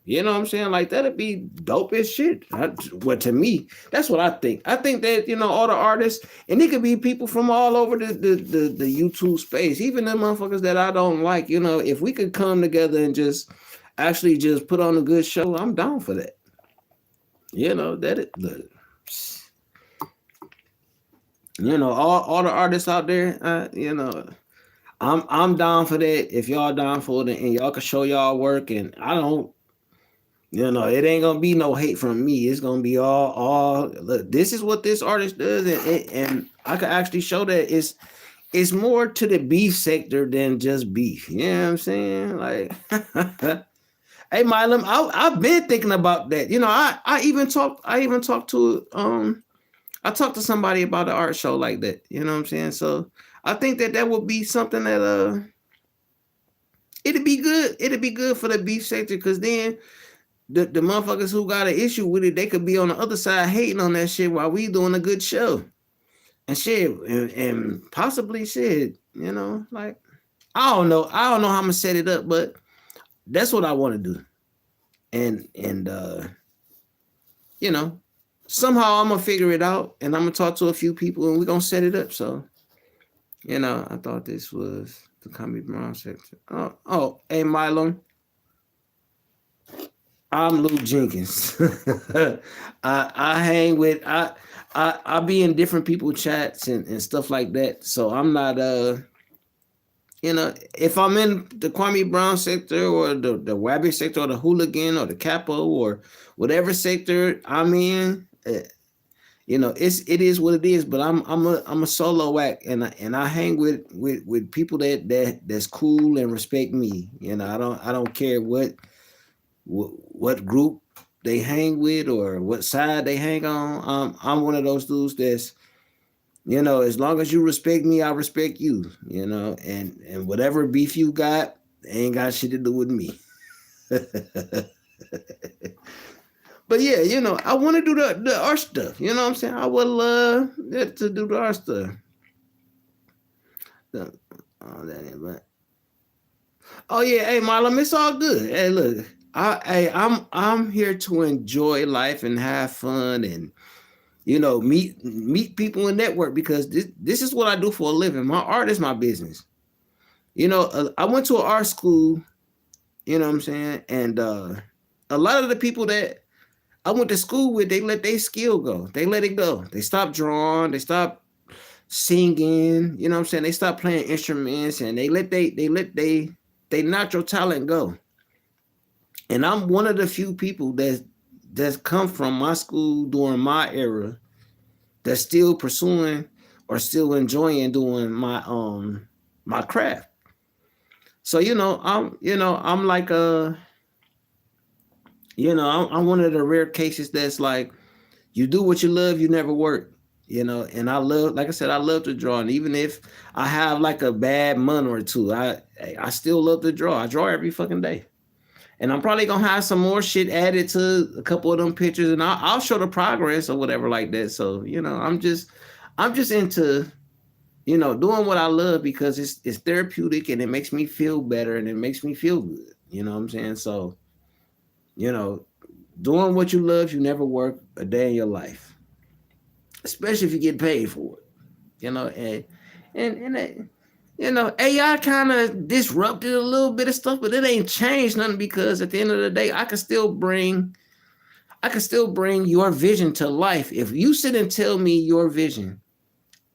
You know what I'm saying? Like that'd be dope as shit. Well, to me, that's what I think. I think that you know all the artists, and it could be people from all over the YouTube space, even the motherfuckers that I don't like. You know, if we could come together and just actually just put on a good show, I'm down for that. You know that it, you know all the artists out there. You know, I'm down for that. If y'all down for it, and y'all can show y'all work, and I don't. You know, it ain't gonna be no hate from me. It's gonna be all. Look, this is what this artist does, and I can actually show that it's more to the beef sector than just beef. You know what I'm saying? Like, hey, Milam, I've been thinking about that. You know, I even talked to I talked to somebody about an art show like that. You know what I'm saying? So I think that would be something that it'd be good. It'd be good for the beef sector because then the motherfuckers who got an issue with it, they could be on the other side hating on that shit while we doing a good show and shit, and possibly shit. You know, like I don't know. I don't know how I'm gonna set it up, but that's what I want to do. And you know, somehow I'm gonna figure it out, and I'm gonna talk to a few people, and we're gonna set it up. So you know, I thought this was the Comedy Brown section. Hey Milo. I'm Lou Jenkins. I hang with I be in different people chats and stuff like that. So I'm not you know, if I'm in the Kwame Brown sector or the Wabbit sector or the hooligan or the capo or whatever sector I'm in, you know, it is what it is. But I'm a solo act, and I hang with people that's cool and respect me. You know, I don't care what group they hang with or what side they hang on. I'm one of those dudes that's, you know, as long as you respect me, I respect you, you know, and whatever beef you got ain't got shit to do with me. But yeah, you know, I want to do the art stuff. You know what I'm saying? I would love to do the art stuff. Oh, that ain't right. Oh yeah, hey Marlon, it's all good. Hey, look, I'm here to enjoy life and have fun and you know meet people and network because this is what I do for a living. My art is my business. You know, I went to an art school. You know what I'm saying, and a lot of the people that I went to school with, they let their skill go. They let it go. They stopped drawing. They stopped singing. You know what I'm saying? They stopped playing instruments and they natural talent go. And I'm one of the few people that's come from my school during my era that's still pursuing or still enjoying doing my craft. So I'm like I'm one of the rare cases that's like you do what you love, you never work. You know, and I love, like I said, I love to draw, and even if I have like a bad month or two, I still love to draw. I draw every fucking day. And I'm probably gonna have some more shit added to a couple of them pictures, and I'll show the progress or whatever like that. So I'm just into doing what I love because it's therapeutic and it makes me feel better and it makes me feel good. You know what I'm saying? So you know, doing what you love, you never work a day in your life, especially if you get paid for it. You know, and AI kind of disrupted a little bit of stuff, but it ain't changed nothing because at the end of the day, I could still bring your vision to life. If you sit and tell me your vision,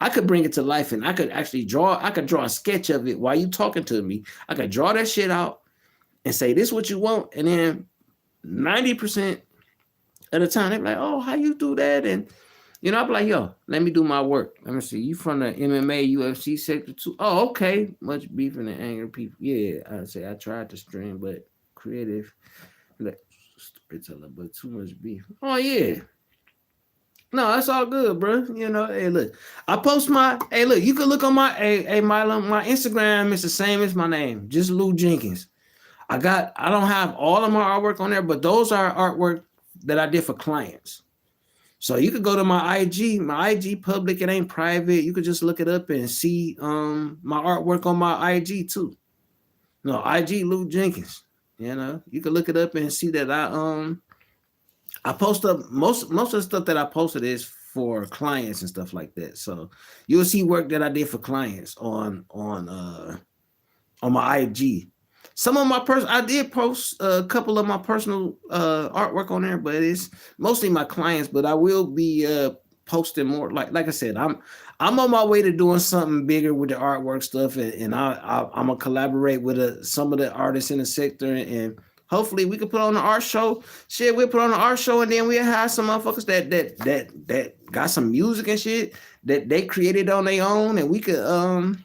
I could bring it to life, and I could actually draw. I could draw a sketch of it while you talking to me. I could draw that shit out and say, "This is what you want," and then 90% of the time they're like, "Oh, how you do that?" And I'll be like, "Yo, let me do my work. Let me see. You from the MMA, UFC sector too? Oh, okay. Much beef and anger, people. Yeah, I say I tried to stream, but creative, like storyteller, but too much beef. Oh yeah." No, that's all good, bro. Hey, look, I post my. Hey, look, you can look on my. Hey, my Instagram is the same as my name, just Lou Jenkins. I don't have all of my artwork on there, but those are artwork that I did for clients. So you could go to my IG public, it ain't private. You could just look it up and see my artwork on my IG too. No, IG Lou Jenkins. You can look it up and see that I post up most of the stuff that I posted is for clients and stuff like that. So you'll see work that I did for clients on my IG. Some of my I did post a couple of my personal artwork on there, but it's mostly my clients. But I will be posting more. Like I said, I'm on my way to doing something bigger with the artwork stuff, and I'm gonna collaborate with some of the artists in the sector, and hopefully we can put on an art show. Shit, we'll put on an art show, and then we'll have some motherfuckers that got some music and shit that they created on their own, and we could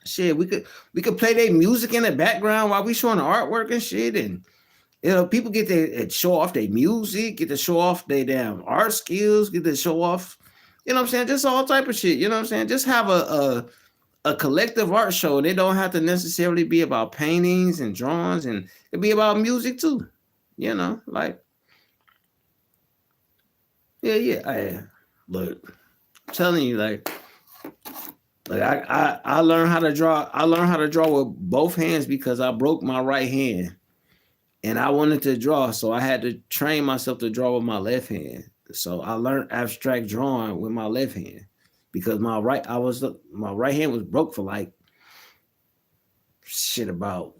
shit, we could play their music in the background while we showing the artwork and shit, and people get to show off their music, get to show off their damn art skills, get to show off, what I'm saying, just all type of shit. You know what I'm saying? Just have a collective art show. And it don't have to necessarily be about paintings and drawings, and it be about music too. Like yeah. Look, I'm telling you, like I learned how to draw. I learned how to draw with both hands because I broke my right hand, and I wanted to draw, so I had to train myself to draw with my left hand. So I learned abstract drawing with my left hand because my right hand was broke for like shit about.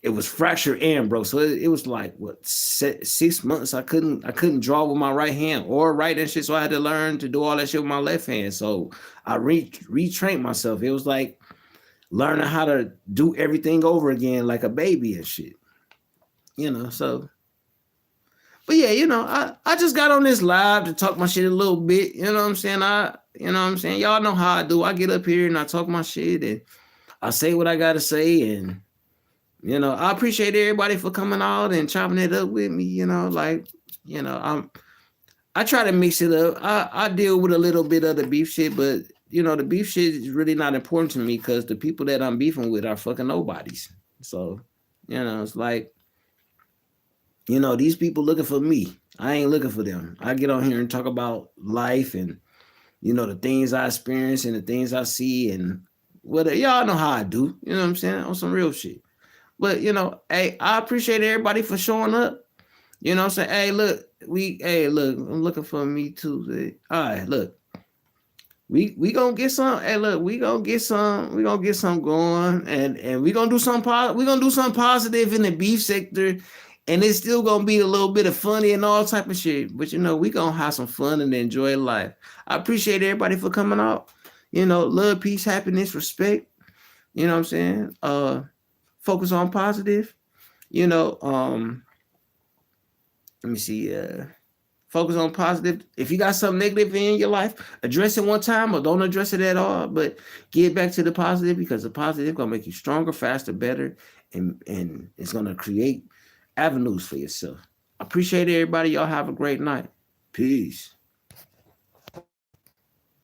It was fractured and broke, so it was like what 6 months. I couldn't draw with my right hand or write and shit, so I had to learn to do all that shit with my left hand. So I retrained myself. It was like learning how to do everything over again, like a baby and shit. So. But yeah, I just got on this live to talk my shit a little bit. You know what I'm saying? Y'all know how I do. I get up here and I talk my shit and I say what I gotta say, and I appreciate everybody for coming out and chopping it up with me. I try to mix it up. I deal with a little bit of the beef shit, but the beef shit is really not important to me because the people that I'm beefing with are fucking nobodies. So, it's like, these people looking for me. I ain't looking for them. I get on here and talk about life and, the things I experience and the things I see and whatever. Y'all know how I do. You know what I'm saying? On some real shit. But, hey, I appreciate everybody for showing up. You know what I'm saying? Hey, look, I'm looking for me too. All right, look. We gonna get some. Hey, look, we gonna get some going, and we gonna do something positive. We gonna do something positive in the beef sector, and it's still gonna be a little bit of funny and all type of shit. But we gonna have some fun and enjoy life. I appreciate everybody for coming out. Love, peace, happiness, respect. You know what I'm saying? Focus on positive. Let me see. Focus on positive. If you got something negative in your life, address it one time or don't address it at all. But get back to the positive, because the positive gonna make you stronger, faster, better, and it's gonna create avenues for yourself. I appreciate everybody. Y'all have a great night. Peace.